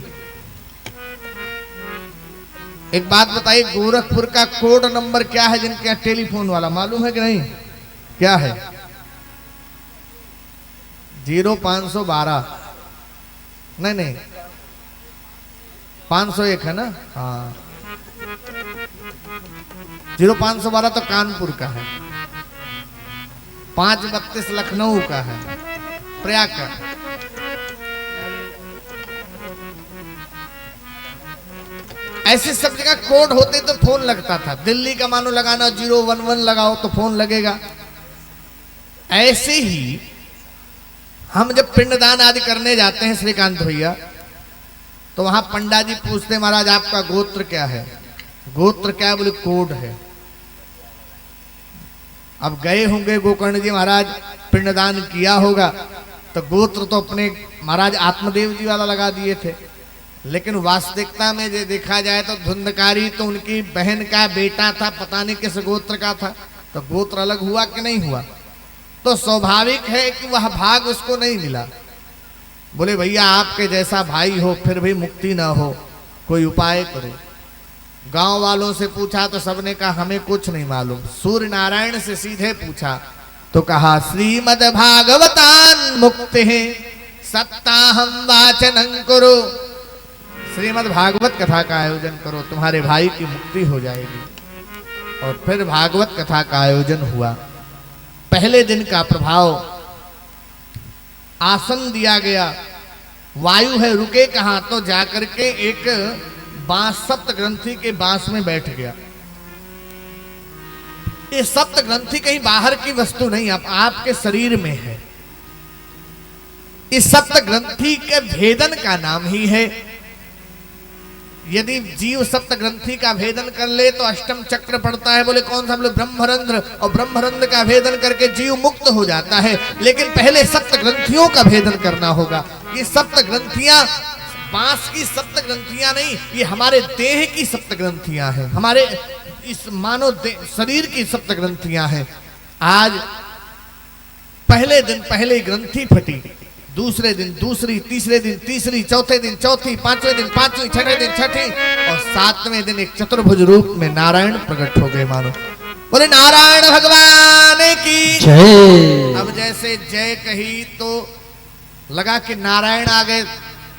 एक बात बताइए, गोरखपुर का कोड नंबर क्या है जिनके यहाँ टेलीफोन वाला, मालूम है कि नहीं? क्या है? 0512। नहीं 501 है ना? हाँ 0512 तो कानपुर का है, 532 लखनऊ का है, प्रयाग का। ऐसे सब जगह कोड होते तो फोन लगता था। दिल्ली का मानो लगाना 011 लगाओ तो फोन लगेगा। ऐसे ही हम जब पिंडदान आदि करने जाते हैं श्रीकांत भैया, तो वहां पंडा जी पूछते महाराज आपका गोत्र क्या है? गोत्र क्या है? बोले कोड है। अब गए होंगे गोकर्ण जी महाराज, पिंडदान किया होगा तो गोत्र तो अपने महाराज आत्मदेव जी वाला लगा दिए थे, लेकिन वास्तविकता में जो देखा जाए तो धुंधकारी तो उनकी बहन का बेटा था, पता नहीं किस गोत्र का था, तो गोत्र अलग हुआ कि नहीं हुआ? तो स्वाभाविक है कि वह भाग उसको नहीं मिला। बोले भैया आपके जैसा भाई हो फिर भी मुक्ति ना हो, कोई उपाय करो। गांव वालों से पूछा तो सबने कहा हमें कुछ नहीं मालूम। सूर्य नारायण से सीधे पूछा तो कहा श्रीमद् भागवतान मुक्ति है सत्ताहम वाचनं कुरु। श्रीमद् भागवत कथा का आयोजन करो, तुम्हारे भाई की मुक्ति हो जाएगी। और फिर भागवत कथा का आयोजन हुआ। पहले दिन का प्रभाव, आसन दिया गया, वायु है रुके कहां, तो जाकर के एक बांस, सप्त ग्रंथि के बांस में बैठ गया। ये सप्त ग्रंथि कहीं बाहर की वस्तु नहीं, आपके शरीर में है। इस सप्त ग्रंथि के भेदन का नाम ही है। यदि जीव सप्त ग्रंथि का भेदन कर ले तो अष्टम चक्र पड़ता है। बोले कौन सा? बोले ब्रह्मरंध्र। और ब्रह्मरंध्र का भेदन करके जीव मुक्त हो जाता है। लेकिन पहले सप्त ग्रंथियों का भेदन करना होगा। ये सप्त ग्रंथियां बांस की सप्त ग्रंथियां नहीं, ये हमारे देह की सप्त ग्रंथियां हैं, हमारे इस मानव शरीर की सप्त ग्रंथियां हैं। आज पहले दिन पहले ग्रंथि फटी, दूसरे दिन दूसरी, तीसरे दिन तीसरी, चौथे दिन चौथी, पांचवें दिन पांचवी, छठे दिन छठी, और सातवें दिन एक चतुर्भुज रूप में नारायण प्रकट हो गए। मानो बोले नारायण भगवान की जय। अब जैसे जय कही तो लगा कि नारायण आ गए।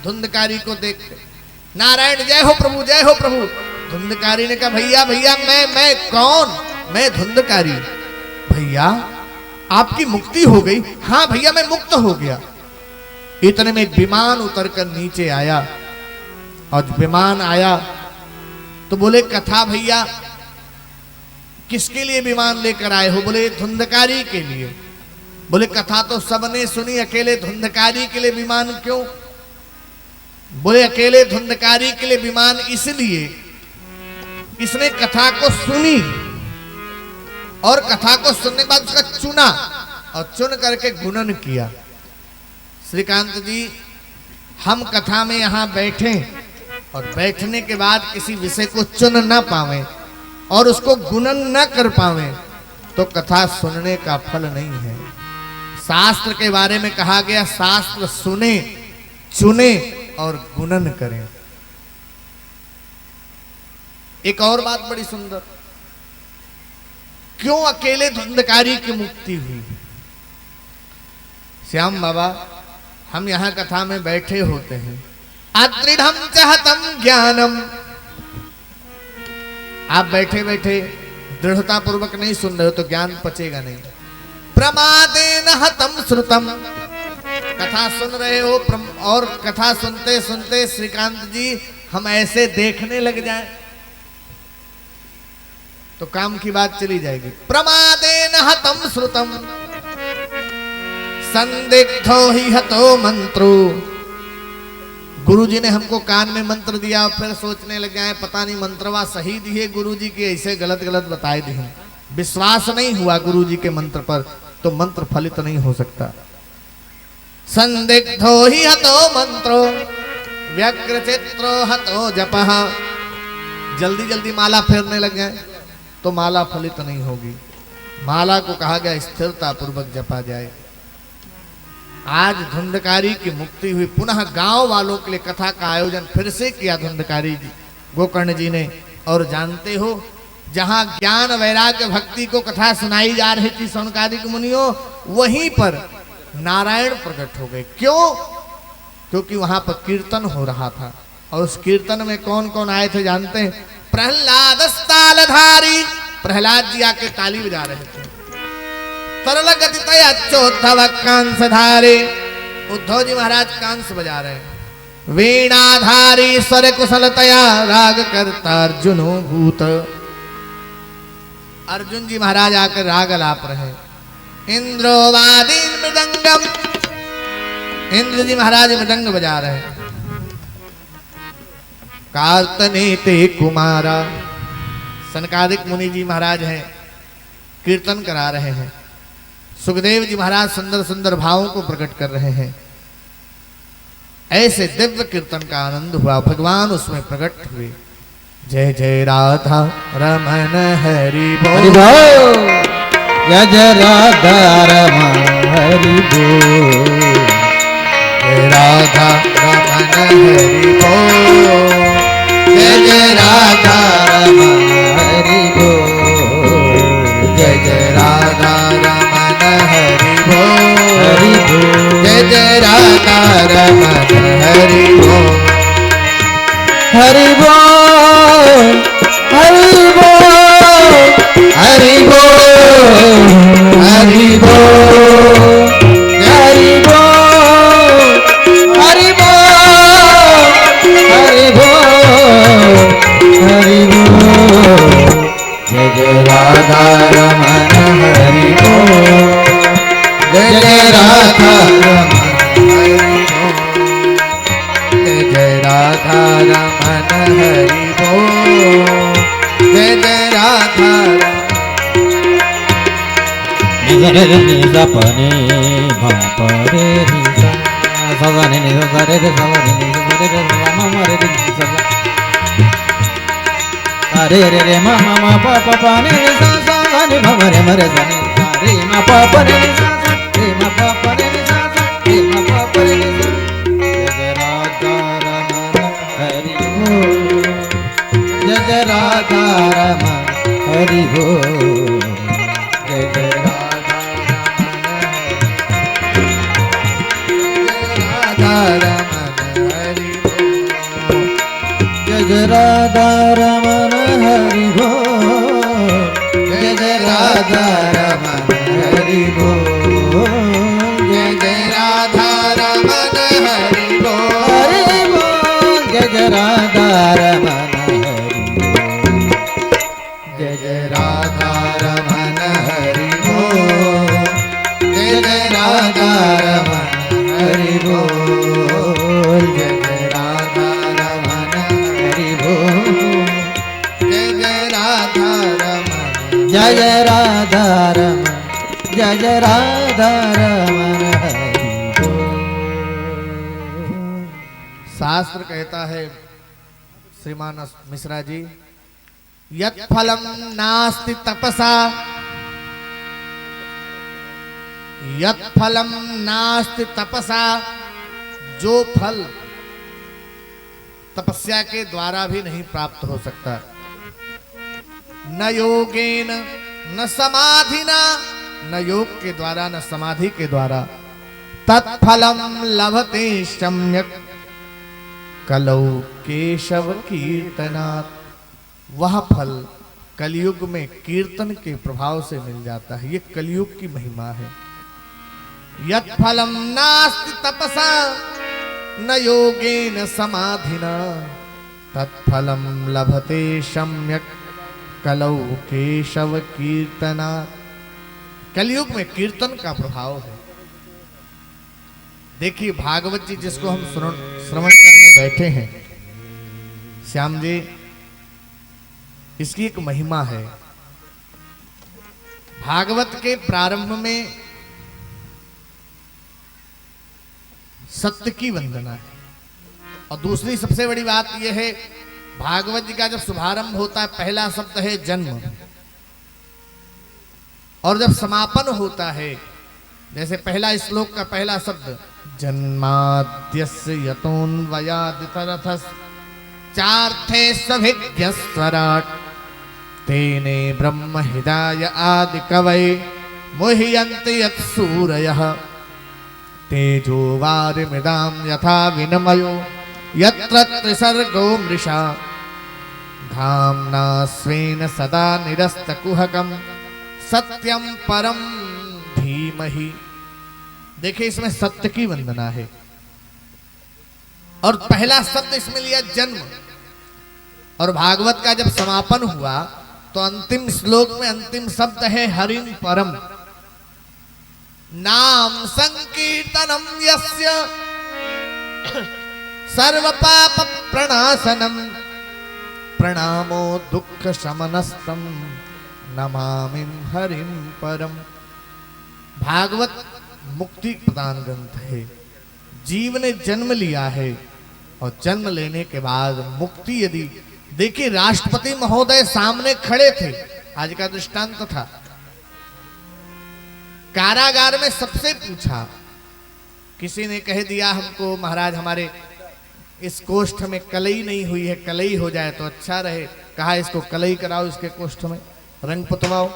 धुंधकारी को देख के नारायण जय हो प्रभु, जय हो प्रभु। धुंधकारी ने कहा भैया भैया मैं कौन? मैं धुंधकारी। भैया आपकी मुक्ति हो गई? हाँ भैया मैं मुक्त हो गया। इतने में एक विमान उतरकर नीचे आया, और विमान आया तो बोले कथा भैया किसके लिए विमान लेकर आए हो? बोले धुंधकारी के लिए। बोले कथा तो सबने सुनी, अकेले धुंधकारी के लिए विमान क्यों? बोले अकेले धुंधकारी के लिए विमान इसलिए, इसने कथा को सुनी और कथा को सुनने के बाद उसका चुना और चुन करके गुणन किया। श्रीकांत जी, हम कथा में यहां बैठे और बैठने के बाद किसी विषय को चुन ना पावे और उसको गुणन ना कर पावे तो कथा सुनने का फल नहीं है। शास्त्र के बारे में कहा गया, शास्त्र सुने, चुने और गुणन करें। एक और बात बड़ी सुंदर, क्यों अकेले धुंधकारी की मुक्ति हुई? श्याम बाबा, हम यहां कथा में बैठे होते हैं, अदृढ़म चाहतम ज्ञानम। आप बैठे बैठे दृढ़ता पूर्वक नहीं सुन रहे हो तो ज्ञान पचेगा नहीं। प्रमादेन हतम श्रुतम, कथा सुन रहे हो और कथा सुनते सुनते श्रीकांत जी हम ऐसे देखने लग जाएं तो काम की बात चली जाएगी। प्रमादेन हतम श्रुतम संदिग्धो ही हतो मंत्रो। गुरुजी ने हमको कान में मंत्र दिया, फिर सोचने लग गए पता नहीं मंत्रवा सही दिए गुरुजी के ऐसे गलत गलत बताए दिए। विश्वास नहीं हुआ गुरुजी के मंत्र पर तो मंत्र फलित नहीं हो सकता। संदिग्धो ही हतो मंत्रो व्यग्र चित्रो हतो जपः। जल्दी जल्दी माला फेरने लग गए तो माला फलित नहीं होगी। माला को कहा गया स्थिरता पूर्वक जपा जाए। आज धुंधकारी की मुक्ति हुई। पुनः गांव वालों के लिए कथा का आयोजन फिर से किया धुंधकारी जी, गोकर्ण जी ने। और जानते हो, जहां ज्ञान वैराग्य भक्ति को कथा सुनाई जा रही थी सौनकादिक मुनियों, वहीं पर नारायण प्रकट हो गए। क्यों? क्योंकि वहां पर कीर्तन हो रहा था। और उस कीर्तन में कौन कौन आए थे जानते हैं? प्रहलाद तालधारी, प्रहलाद जी आके ताली बजा रहे थे। तरल गति अच्योद्धव कांसधारे, उद्धव जी महाराज कांस बजा रहे हैं। वीणाधारी स्वर कुशलतया राग करता अर्जुनो भूत, अर्जुन जी महाराज आकर राग लाप रहे। इंद्रोवादी मृदंगम, इंद्र जी महाराज मृदंग बजा रहे हैं। कार्तनेते कुमारा, सनकादिक मुनि जी महाराज हैं, कीर्तन करा रहे हैं। सुखदेव जी महाराज सुंदर सुंदर भावों को प्रकट कर रहे हैं। ऐसे दिव्य कीर्तन का आनंद हुआ, भगवान उसमें प्रकट हुए। जय जय राधा रमन हरि बोल, जय जय राधा रमन हरि बोल, जय राधा रमन हरि बोल, जय जय राधा रमन हरि बोल, जय जय राधा रमन हरि बोल, हरि बोल, जय जय राधा रमन हरि बोल। हरि बोल हरि बोल हरि बोल हरि बोल हरि बोल हरि बोल हरि बोल हरि बोल जय जय राधा रमण हरि बोल जय जय राधा रमण जय राधा रमन हरि बोल जय जय राधा निजरे निज पने भापरे निजा सजने निज सरे रे सजने निज सरे रे मम रे रे सजा अरे रे रे मम म प प प ने रे सा सा ने भम रे मरे सने रे म प प रे रे सा सा रे म प प रे रे सा सा रे म प प रे रे सा जय जय राधा रमण हरि बोल जय जय राधा रमण हरि बोल जय जय राधा रमण हरि बोल जय जय राधा रमण हरि बोल जय जय राधा रमण हरि बोल जय जय राधा रमण जय जय राधा रमण हरि बोल जय जय राधा रमण हरि बोल जय जय राधा रमण हरि बोल जय जय राधा रमण जय जय राधा रमण जय जय राधा रमण हरि बोल। शास्त्र कहता है श्रीमान मिश्रा जी यत् फलम नास्ति तपसा यत् फलम नास्ति तपसा जो फल तपस्या के द्वारा भी नहीं प्राप्त हो सकता न योगेन न समाधिना न योग के द्वारा न समाधि के द्वारा तत्फलम लभते सम्यक कलौ केशव कीर्तनात् वह फल कलयुग में कीर्तन के प्रभाव से मिल जाता है। ये कलयुग की महिमा है। यत् फलम नास्ति तपसा न योगेन समाधिना तत्फलम लभते सम्यक कलौ केशव कीर्तनात् कलयुग में कीर्तन का प्रभाव है। देखिए भागवत जी जिसको हम श्रवण करने बैठे हैं श्याम जी, इसकी एक महिमा है। भागवत के प्रारंभ में सत्य की वंदना है और दूसरी सबसे बड़ी बात यह है भागवत जी का जब शुभारंभ होता है पहला शब्द है जन्म और जब समापन होता है जैसे पहला श्लोक का पहला शब्द जन्माद्यस्य यतोऽन्वयादितरतश्चार्थेष्वभिज्ञस्वराट् तेने ब्रह्म हृदय आदि कवये मुह्यन्ति यत्सूरयः तेजो वारिमृदां यथा विनिमयो यत्र त्रिसर्गो मृषा धाम्ना स्वेन सदा निरस्तकुहकं सत्यं परं धीमहि। देखिए इसमें सत्य की वंदना है और पहला शब्द इसमें लिया जन्म और भागवत का जब समापन हुआ तो अंतिम श्लोक में अंतिम शब्द है हरिं परम नाम संकीर्तनम यस्य सर्व पाप प्रणाशनम प्रणामो दुख शमनस्तम नमामि हरिं परम। भागवत मुक्ति प्रदान ग्रंथ है। जीव ने जन्म लिया है और जन्म लेने के बाद मुक्ति यदि देखिए राष्ट्रपति महोदय सामने खड़े थे, आज का दृष्टांत था। कारागार में सबसे पूछा, किसी ने कह दिया हमको महाराज हमारे इस कोष्ठ में कलई नहीं हुई है, कलई हो जाए तो अच्छा रहे। कहा इसको कलई कराओ, इसके कोष्ठ में रंग पुतवाओ।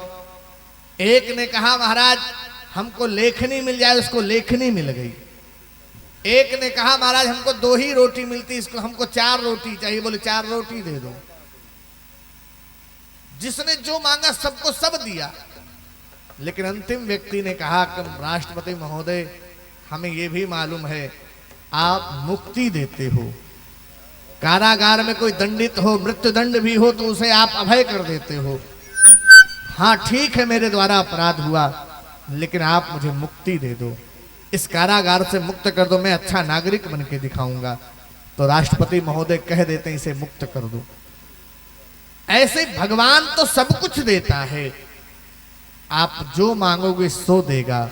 एक ने कहा महाराज हमको लेखनी मिल जाए, उसको लेखनी मिल गई। एक ने कहा महाराज हमको 2 ही रोटी मिलती, इसको हमको 4 रोटी चाहिए। बोले 4 रोटी दे दो। जिसने जो मांगा सबको सब दिया, लेकिन अंतिम व्यक्ति ने कहा कि राष्ट्रपति महोदय हमें यह भी मालूम है आप मुक्ति देते हो, कारागार में कोई दंडित हो, मृत्युदंड भी हो तो उसे आप अभय कर देते हो। हाँ ठीक है मेरे द्वारा अपराध हुआ, लेकिन आप मुझे मुक्ति दे दो, इस कारागार से मुक्त कर दो, मैं अच्छा नागरिक बन के दिखाऊंगा। तो राष्ट्रपति महोदय कह देते हैं इसे मुक्त कर दो। ऐसे भगवान तो सब कुछ देता है, आप जो मांगोगे सो देगा।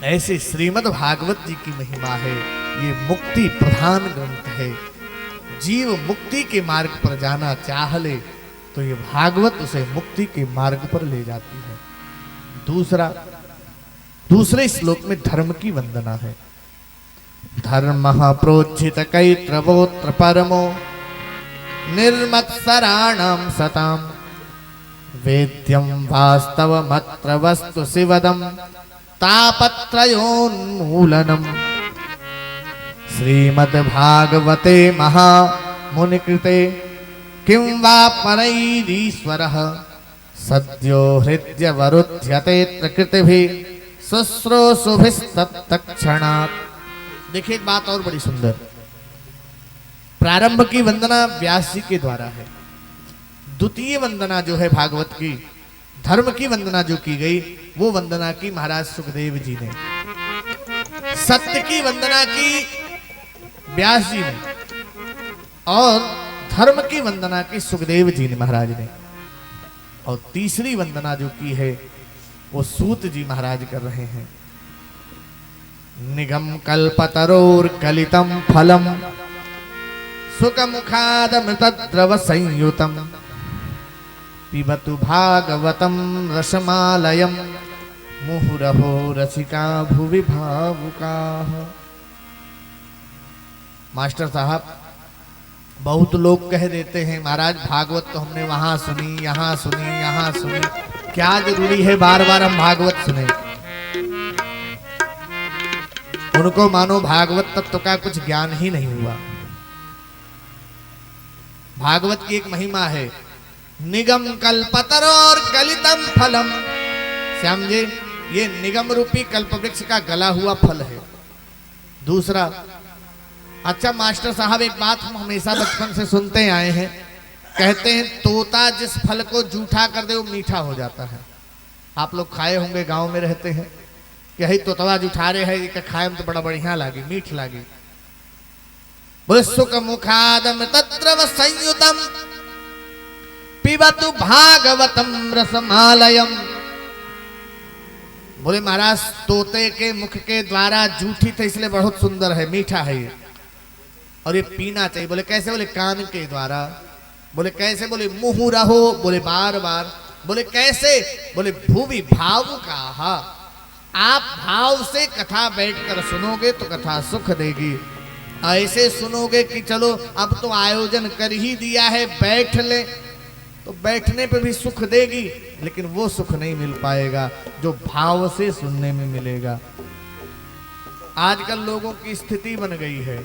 ऐसे श्रीमद् भागवत जी की महिमा है। ये मुक्ति प्रधान ग्रंथ है। जीव मुक्ति के मार्ग पर जाना चाह ले तो ये भागवत उसे मुक्ति के मार्ग पर ले जाती है। दूसरे श्लोक में धर्म की वंदना है। धर्म प्रोज्झित कैत्रवोत्र परमो निर्मत्सराणाम सताम वेद्यम वास्तवमत्र वस्तु शिवदम तापत्रयोन्मूलनम। श्रीमद्भागवते महामुनिकृते किं वा परैरीश्वरः सद्यो हृद्यवरुध्यते प्रकृतिभिः शुश्रूषुभिस्तत्तक्षणात्। देखिए एक बात और बड़ी सुंदर। प्रारंभ की वंदना व्यास जी के द्वारा है। द्वितीय वंदना जो है भागवत की, धर्म की वंदना जो की गई, वो वंदना की महाराज सुखदेव जी ने। सत्य की वंदना की व्यास जी ने और धर्म की वंदना की सुखदेव जी ने महाराज ने। और तीसरी वंदना जो की है वो सूत जी महाराज कर रहे हैं। निगम कल्पतरोर कलितम फलम सुखमुखादमृतद्रव संयुतम पिबतु भागवतम रसमालयम मुहुरहो रसिका भुवि भावुकाः। मास्टर साहब बहुत लोग कह देते हैं महाराज भागवत तो हमने वहां सुनी, यहाँ सुनी, यहाँ सुनी, क्या जरूरी है बार बार हम भागवत सुने। उनको मानो भागवत तत्व का कुछ ज्ञान ही नहीं हुआ। भागवत की एक महिमा है, निगम कल्पतर और कलितम फलम। श्याम जी ये निगम रूपी कल्पवृक्ष का गला हुआ फल है। दूसरा, अच्छा मास्टर साहब एक बात हम हमेशा बचपन से सुनते आए हैं, कहते हैं तोता जिस फल को जूठा कर दे वो मीठा हो जाता है। आप लोग खाए होंगे, गांव में रहते हैं, यही तोतवा जूठा रहे है, ये खाए में तो बड़ा बढ़िया लागी, मीठ लागी। बोले सुख मुखादम तद्रव संयुतम पिबतु भागवतम रसमालयम। बोले महाराज तोते के मुख के द्वारा जूठी थे इसलिए बहुत सुंदर है, मीठा है ये, और ये पीना चाहिए। बोले कैसे? बोले कान के द्वारा। बोले कैसे? बोले मुँह रहो। बोले बार बार। बोले कैसे? बोले भूवि भावुकाः। आप भाव से कथा बैठकर सुनोगे तो कथा सुख देगी। ऐसे सुनोगे कि चलो अब तो आयोजन कर ही दिया है, बैठ ले, तो बैठने पे भी सुख देगी, लेकिन वो सुख नहीं मिल पाएगा जो भाव से सुनने में मिलेगा। आजकल लोगों की स्थिति बन गई है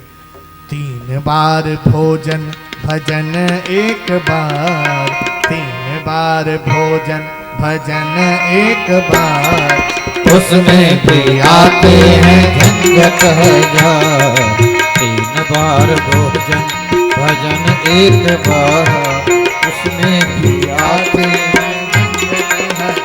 3 बार भोजन भजन एक बार, 3 बार भोजन भजन एक बार, उसमें भी आते हैं झंझट हजार। 3 बार भोजन भजन एक बार, उसमें भी आते हैं झंझट हजार।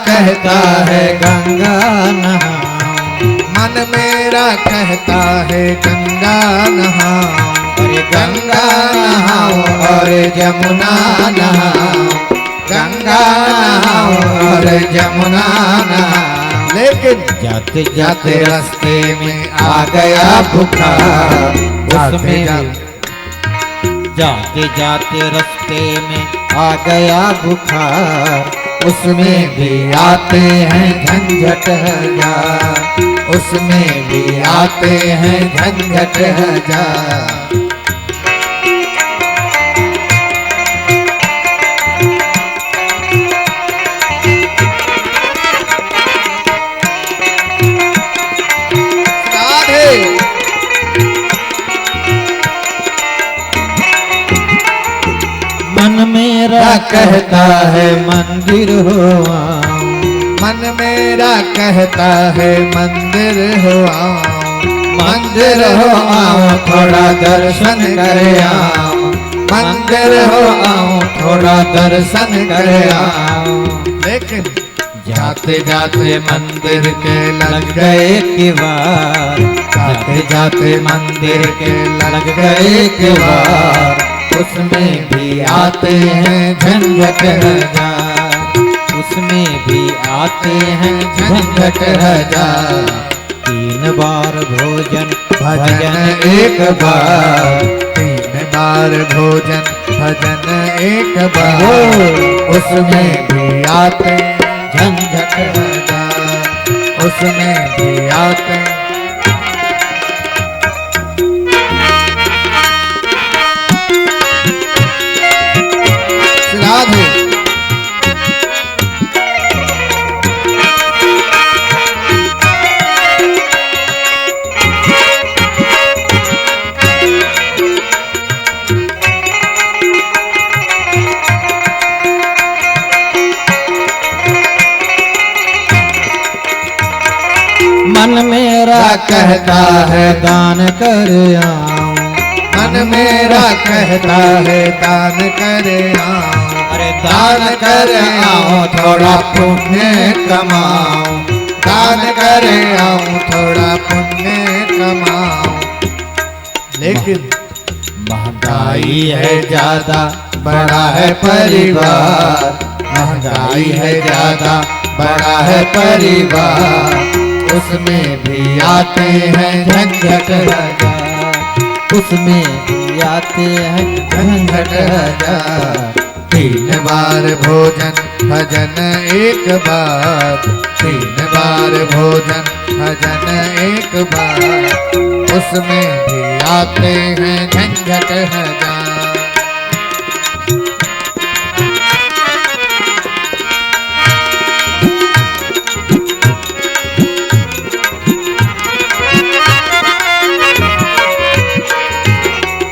कहता है गंगा नहाओ, मन मेरा कहता है गंगा नहाओ, अरे गंगा नहाओ और जमुना नहाओ, गंगा नहाओ और जमुना नहाओ। लेकिन जाते जाते रास्ते में आ गया बुखार, उसमें जाते जाते रास्ते में आ गया बुखार, उसमें भी आते हैं झंझट हजार, उसमें भी आते हैं झंझट हजार। मन मेरा कहता है मंदिर हो आओ, मन मेरा कहता है मंदिर हो आओ, मंदिर हो आओ थोड़ा दर्शन करे आओ, मंदिर हो आओ थोड़ा दर्शन करे आओ। लेकिन जाते जाते मंदिर के लग गए किवाड़, जाते जाते मंदिर के लग गए किवाड़, उसमें भी आते हैं झंझट हजार, उसमें भी आते हैं झंझट हजार। 3 बार भोजन भजन एक बार, 3 बार भोजन भजन एक बार, उसमें भी आते झंझट हजार, उसमें भी आते। राधे मन मेरा कहता है दान कर आओ, मन मेरा कहता है दान करे आओ, अरे दान कर आओ थोड़ा पुण्य कमाओ, दान करे आओ थोड़ा पुण्य कमाओ। लेकिन महंगाई है ज्यादा बड़ा है परिवार, महंगाई है ज्यादा बड़ा है परिवार, उसमें भी आते हैं झंझट हजार, उसमें भी आते हैं झंझट हजार। 3 बार भोजन भजन एक बार, 3 बार भोजन भजन एक बार, उसमें भी आते हैं झंझट हजार।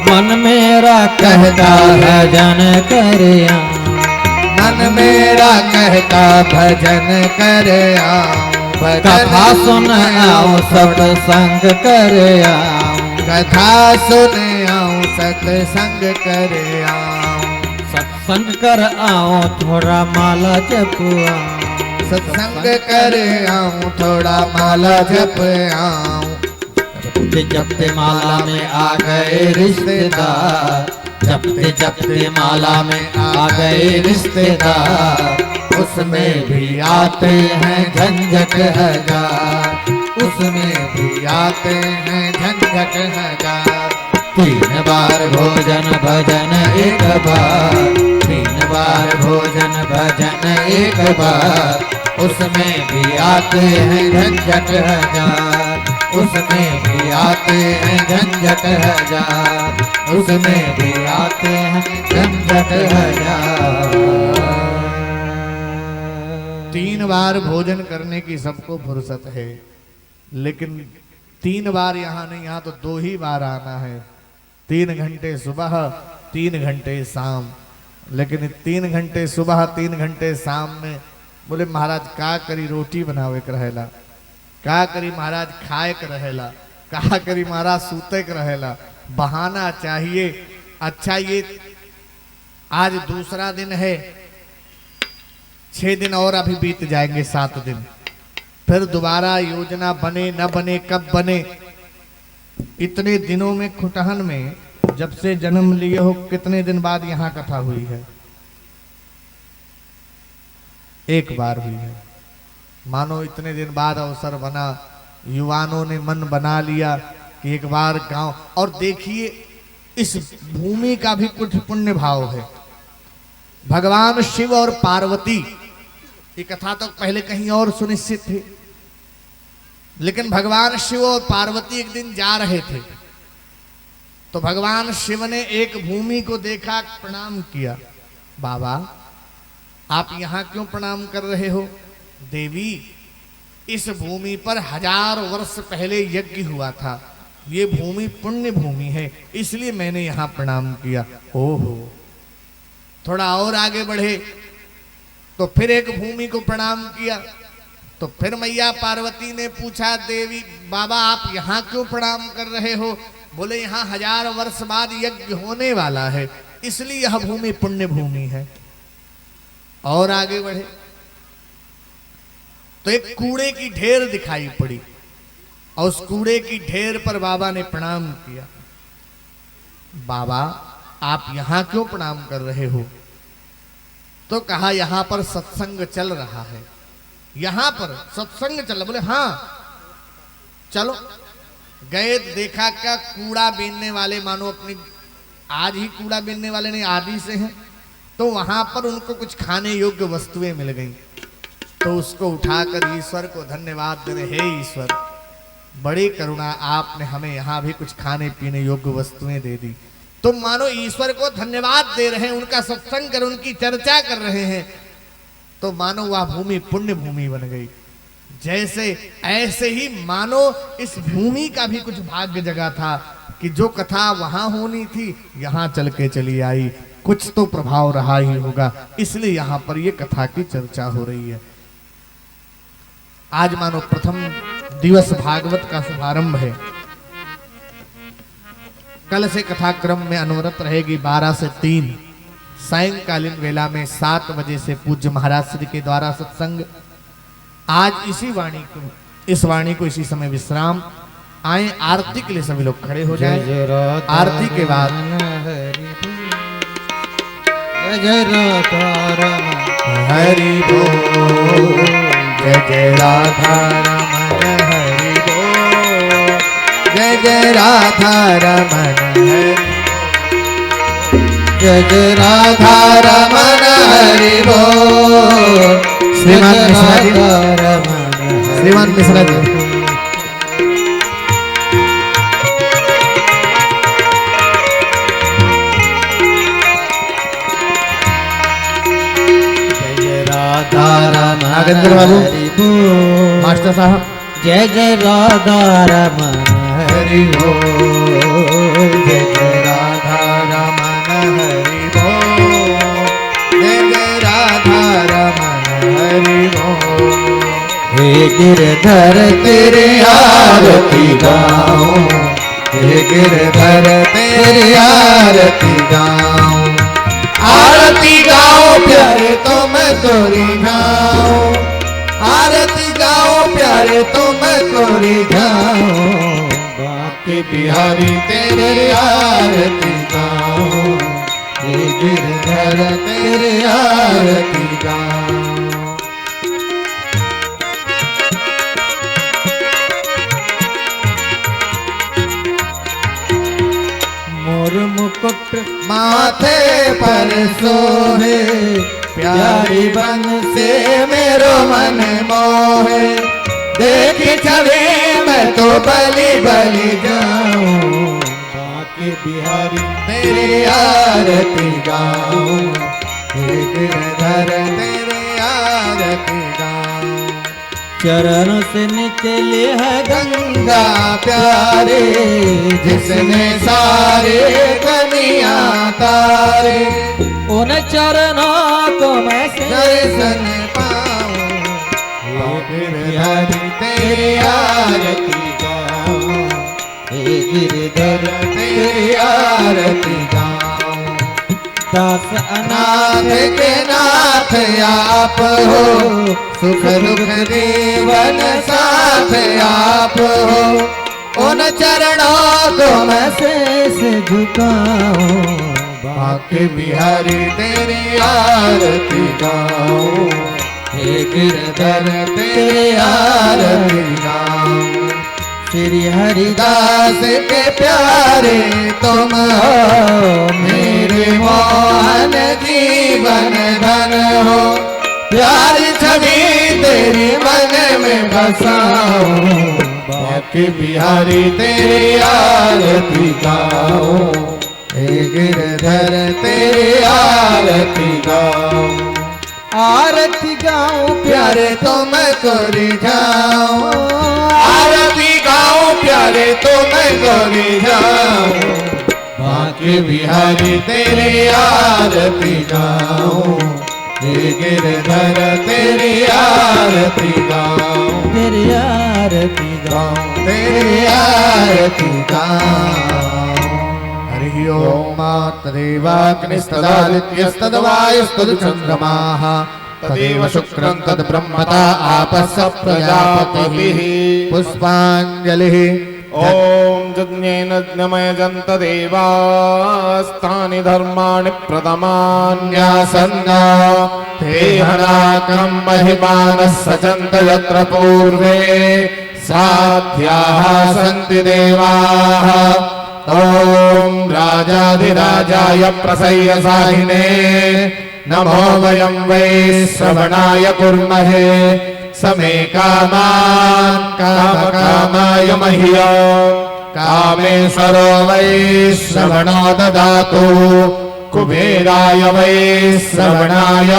मन मेरा कहता भजन करे आओ, मन मेरा कहता भजन करे आओ, कथा सुन आओ सत्संग करे आओ, कथा सुन आओ सत्संग करे आओ, सत्संग कर आओ थोड़ा माला जपुआ, सत्संग करे आओ थोड़ा माला जप आओ। जपते माला में आ गए रिश्तेदार, जपते जपते माला में आ गए रिश्तेदार, उसमें भी आते हैं झंझट हजार, उसमें भी आते हैं झंझट हजार। 3 बार भोजन भजन एक बार, 3 बार भोजन भजन एक बार, उसमें भी आते हैं झंझट हजार, उसमें भी आते हैं झंझट हजार, उसमें भी आते हैं झंझट हजार। 3 बार भोजन करने की सबको फुर्सत है, लेकिन 3 बार यहाँ नहीं, यहाँ तो 2 ही बार आना है। 3 घंटे सुबह 3 घंटे शाम, लेकिन 3 घंटे सुबह 3 घंटे शाम में बोले महाराज का करी रोटी बनावे के रहेला, का करी महाराज खाए के रहेला, का करी महाराज सूते के रहेला, बहाना चाहिए। अच्छा ये आज दूसरा दिन है, 6 दिन और अभी बीत जाएंगे, 7 दिन, फिर दोबारा योजना बने न बने, कब बने। इतने दिनों में खुटहन में जब से जन्म लिए हो, कितने दिन बाद यहाँ कथा हुई है? एक बार हुई है। मानो इतने दिन बाद अवसर बना, युवानों ने मन बना लिया कि एक बार गांव। और देखिए इस भूमि का भी कुछ पुण्य भाव है। भगवान शिव और पार्वती ये कथा तो पहले कहीं और सुनिश्चित थी, लेकिन भगवान शिव और पार्वती एक दिन जा रहे थे तो भगवान शिव ने एक भूमि को देखा, प्रणाम किया। बाबा आप यहां क्यों प्रणाम कर रहे हो? देवी इस भूमि पर 1000 वर्ष पहले यज्ञ हुआ था, ये भूमि पुण्य भूमि है, इसलिए मैंने यहां प्रणाम किया। ओहो। थोड़ा और आगे बढ़े तो फिर एक भूमि को प्रणाम किया तो फिर मैया पार्वती ने पूछा, देवी बाबा आप यहां क्यों प्रणाम कर रहे हो? बोले यहां 1000 वर्ष बाद यज्ञ होने वाला है, इसलिए यह भूमि पुण्य भूमि है। और आगे बढ़े तो एक कूड़े की ढेर दिखाई पड़ी और उस कूड़े की ढेर पर बाबा ने प्रणाम किया। बाबा आप यहां क्यों प्रणाम कर रहे हो? तो कहा यहां पर सत्संग चल रहा है, यहां पर सत्संग चल। बोले हाँ चलो। गए देखा क्या, कूड़ा बीनने वाले मानो अपनी, आज ही कूड़ा बीनने वाले नहीं आदि से हैं, तो वहां पर उनको कुछ खाने योग्य वस्तुएं मिल गई तो उसको उठाकर ईश्वर को धन्यवाद देने, हे ईश्वर बड़ी करुणा, आपने हमें यहाँ भी कुछ खाने पीने योग्य वस्तुएं दे दी। तो मानो ईश्वर को धन्यवाद दे रहे हैं, उनका सत्संग कर, उनकी चर्चा कर रहे हैं, तो मानो वह भूमि पुण्य भूमि बन गई। जैसे ऐसे ही मानो इस भूमि का भी कुछ भाग्य जगा था कि जो कथा वहां होनी थी यहां चल के चली आई, कुछ तो प्रभाव रहा ही होगा, इसलिए यहां पर ये कथा की चर्चा हो रही है। आज मानो प्रथम दिवस भागवत का शुभारंभ है। कल से कथा क्रम में अनवरत रहेगी 12 से 3 सायंकालीन वेला में 7 बजे से पूज्य महाराज श्री के द्वारा सत्संग। आज इस वाणी को इसी समय विश्राम। आए आरती के लिए सभी लोग खड़े हो जाएं। आरती के बाद जय राधा रमन हरि बोल, जय जय राधा रमन हरि बोल, जय जय राधा रमन हरि, जय जय राधा रमन हरि बोल। श्रीमान मिश्रा जी, श्रीमान मिश्रा जी। नागेंद्र बाबू, मास्टर साहब, जय जय राधा रमन हरि बोल, जय जय राधा रमन हरि बोल, जय जय राधा रमन हरि बोल। हे गिरधर तेरे आरती गाऊं, हे गिरधर तेरी आरती गाऊं, आरती गाओ प्यारे तो मैं तोरी गाऊं, आरती गाओ प्यारे तो मैं तोरी गाऊं, बाकी बिहारी तेरी आरती गाऊं, हे गिरधर तेरी आरती गाऊं। मोर मुकुट माथे पर सोहे, प्यारी बन से मेरो मन मोहे, देख छवि मैं तो बलि बलि जाऊं, बाकी बिहारी तेरी आरती गाऊं, हे गिरधर तेरी आरती गाऊं। चरणों से निकले है गंगा प्यारे, जिसने सारे कनिया तारे, उन चरणों को मैं दर्शन पाऊं, गिरधर तेरी आरती गाऊं, हे गिरधर तेरी आरती गाऊं। दास नाथ के नाथ आप हो, सुख दुख जीवन साथ आप हो, उन चरणों को मैं शेष झुकाऊं, बाकी बिहारी तेरी आरती गाऊं, हे गिरधर तेरी आरती गाऊं। श्री हरिदास के प्यारे तुम हो, मेरे मोहन जीवन धन हो, प्यारी छवि तेरी मन में बसाऊं, बाकी बिहारी तेरी आरती गाऊं, हे गिरधर तेरी आरती गाऊं, आरती गाऊं प्यारे तो मैं को रिझाऊं, आरती गाऊं प्यारे तो मैं को रिझाऊं, बाकी बिहारी तेरी आरती गाऊं, हे गिरधर तेरी आरती गाऊं, तेरी आरती गाऊं, तेरी आरती गाऊं। हरि ओम तदेवाग्निस्तदादित्यस्तद्वायुस्तदचन्द्रमाः तदेव शुक्रं तद्ब्रह्मता आपः प्रजापतिः। पुष्पाञ्जलिः। ओम यज्ञेन यज्ञमयजन्त देवास्तानि धर्माणि प्रथमान्यासन्ना तेहनाकं महिमानः सचन्त यत्र पूर्वे साध्याः सन्ति देवाः। ओम राजाधिराजाय प्रसय्यसाहिने नमो वयं वै श्रवणाय कुर्महे समे कामान् कामकामाय मह्यं कामेश्वरो वै श्रवणो ददातु कुबेराय वै श्रवणाय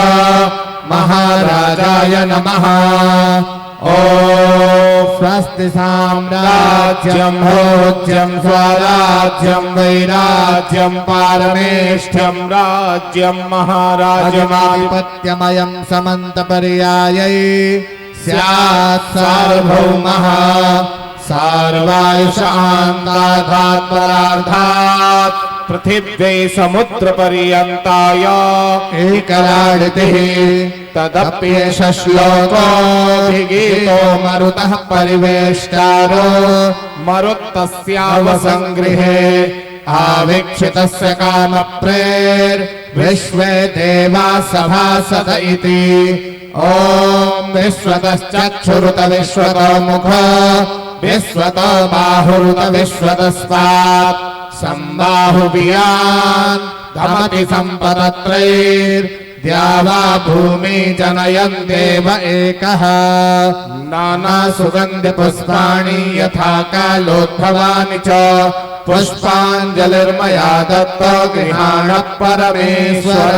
महाराजाय नमः। ओम स्वस्ति साम्राज्यं भोज्यं स्वराज्यं वैराज्यं पारमेष्ठ्यं राज्यं महाराजमाधिपत्यमयं समन्तपर्यायै स्यात् सार्वभौमः सार्वायुषान्ताधात्परार्धात् पृथिव्यै समुद्रपर्यन्ताय एकराडितिः तदप्येष श्लोकोऽभिगीतो मरुतः परिवेष्टारो मरुत्तस्यावसङ्गृहे आवीक्षितस्य कामप्रेर्विश्वे देवाः सभासद इति। ॐ विश्वतश्चक्षुरुत विश्वतो मुखो विश्वतो बाहुरुत विश्वतस्मात् सम्बाहुभियान् धमति सम्पदत्रैर्द्यावा भूमि जनयन् देव एकः। नानासुगन्धिपुष्पाणि यथा कालोद्भवानि च पुष्पाञ्जलिर्मया दत्तो गृहाण परमेश्वर।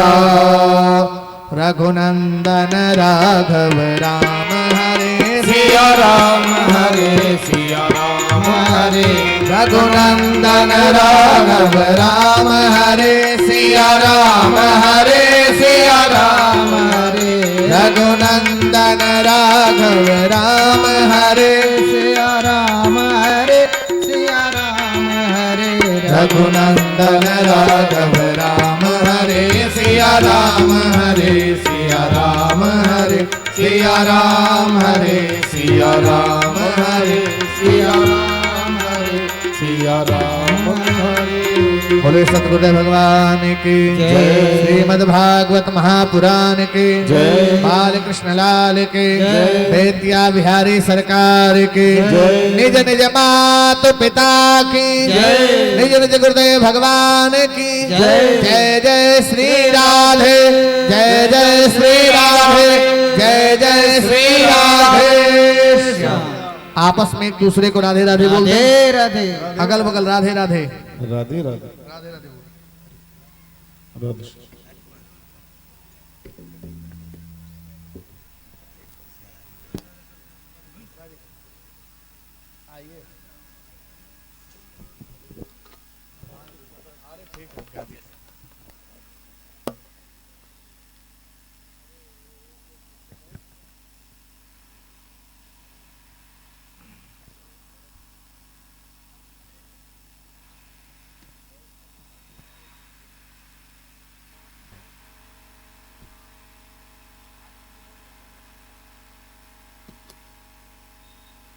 रघुनंदन राघव राम हरे सिया राम हरे सिया राम हरे रघुनंदन राघव राम हरे सिया राम हरे सिया राम हरे रघुनंदन राघव राम हरे सिया राम हरे सिया राम हरे रघुनंदन राघव राम हरे सिया राम हरे सिया राम हरे सिया राम हरे सिया राम हरे सिया राम हरे सिया राम हरे। बोले सतगुरुदेव भगवान की जय। श्रीमद् भागवत महापुराण की जय। बालकृष्ण लाल की जय। बेतिया बिहारी सरकार की जय। निज निज मात पिता की जय। निज निज गुरुदेव भगवान की जय। जय जय श्री राधे जय जय श्री राधे जय जय श्री राधे। आपस में एक दूसरे को राधे राधे बोलते हैं। राधे राधे अगल बगल राधे राधे राधे राधे राधे राधे राधे। आइए।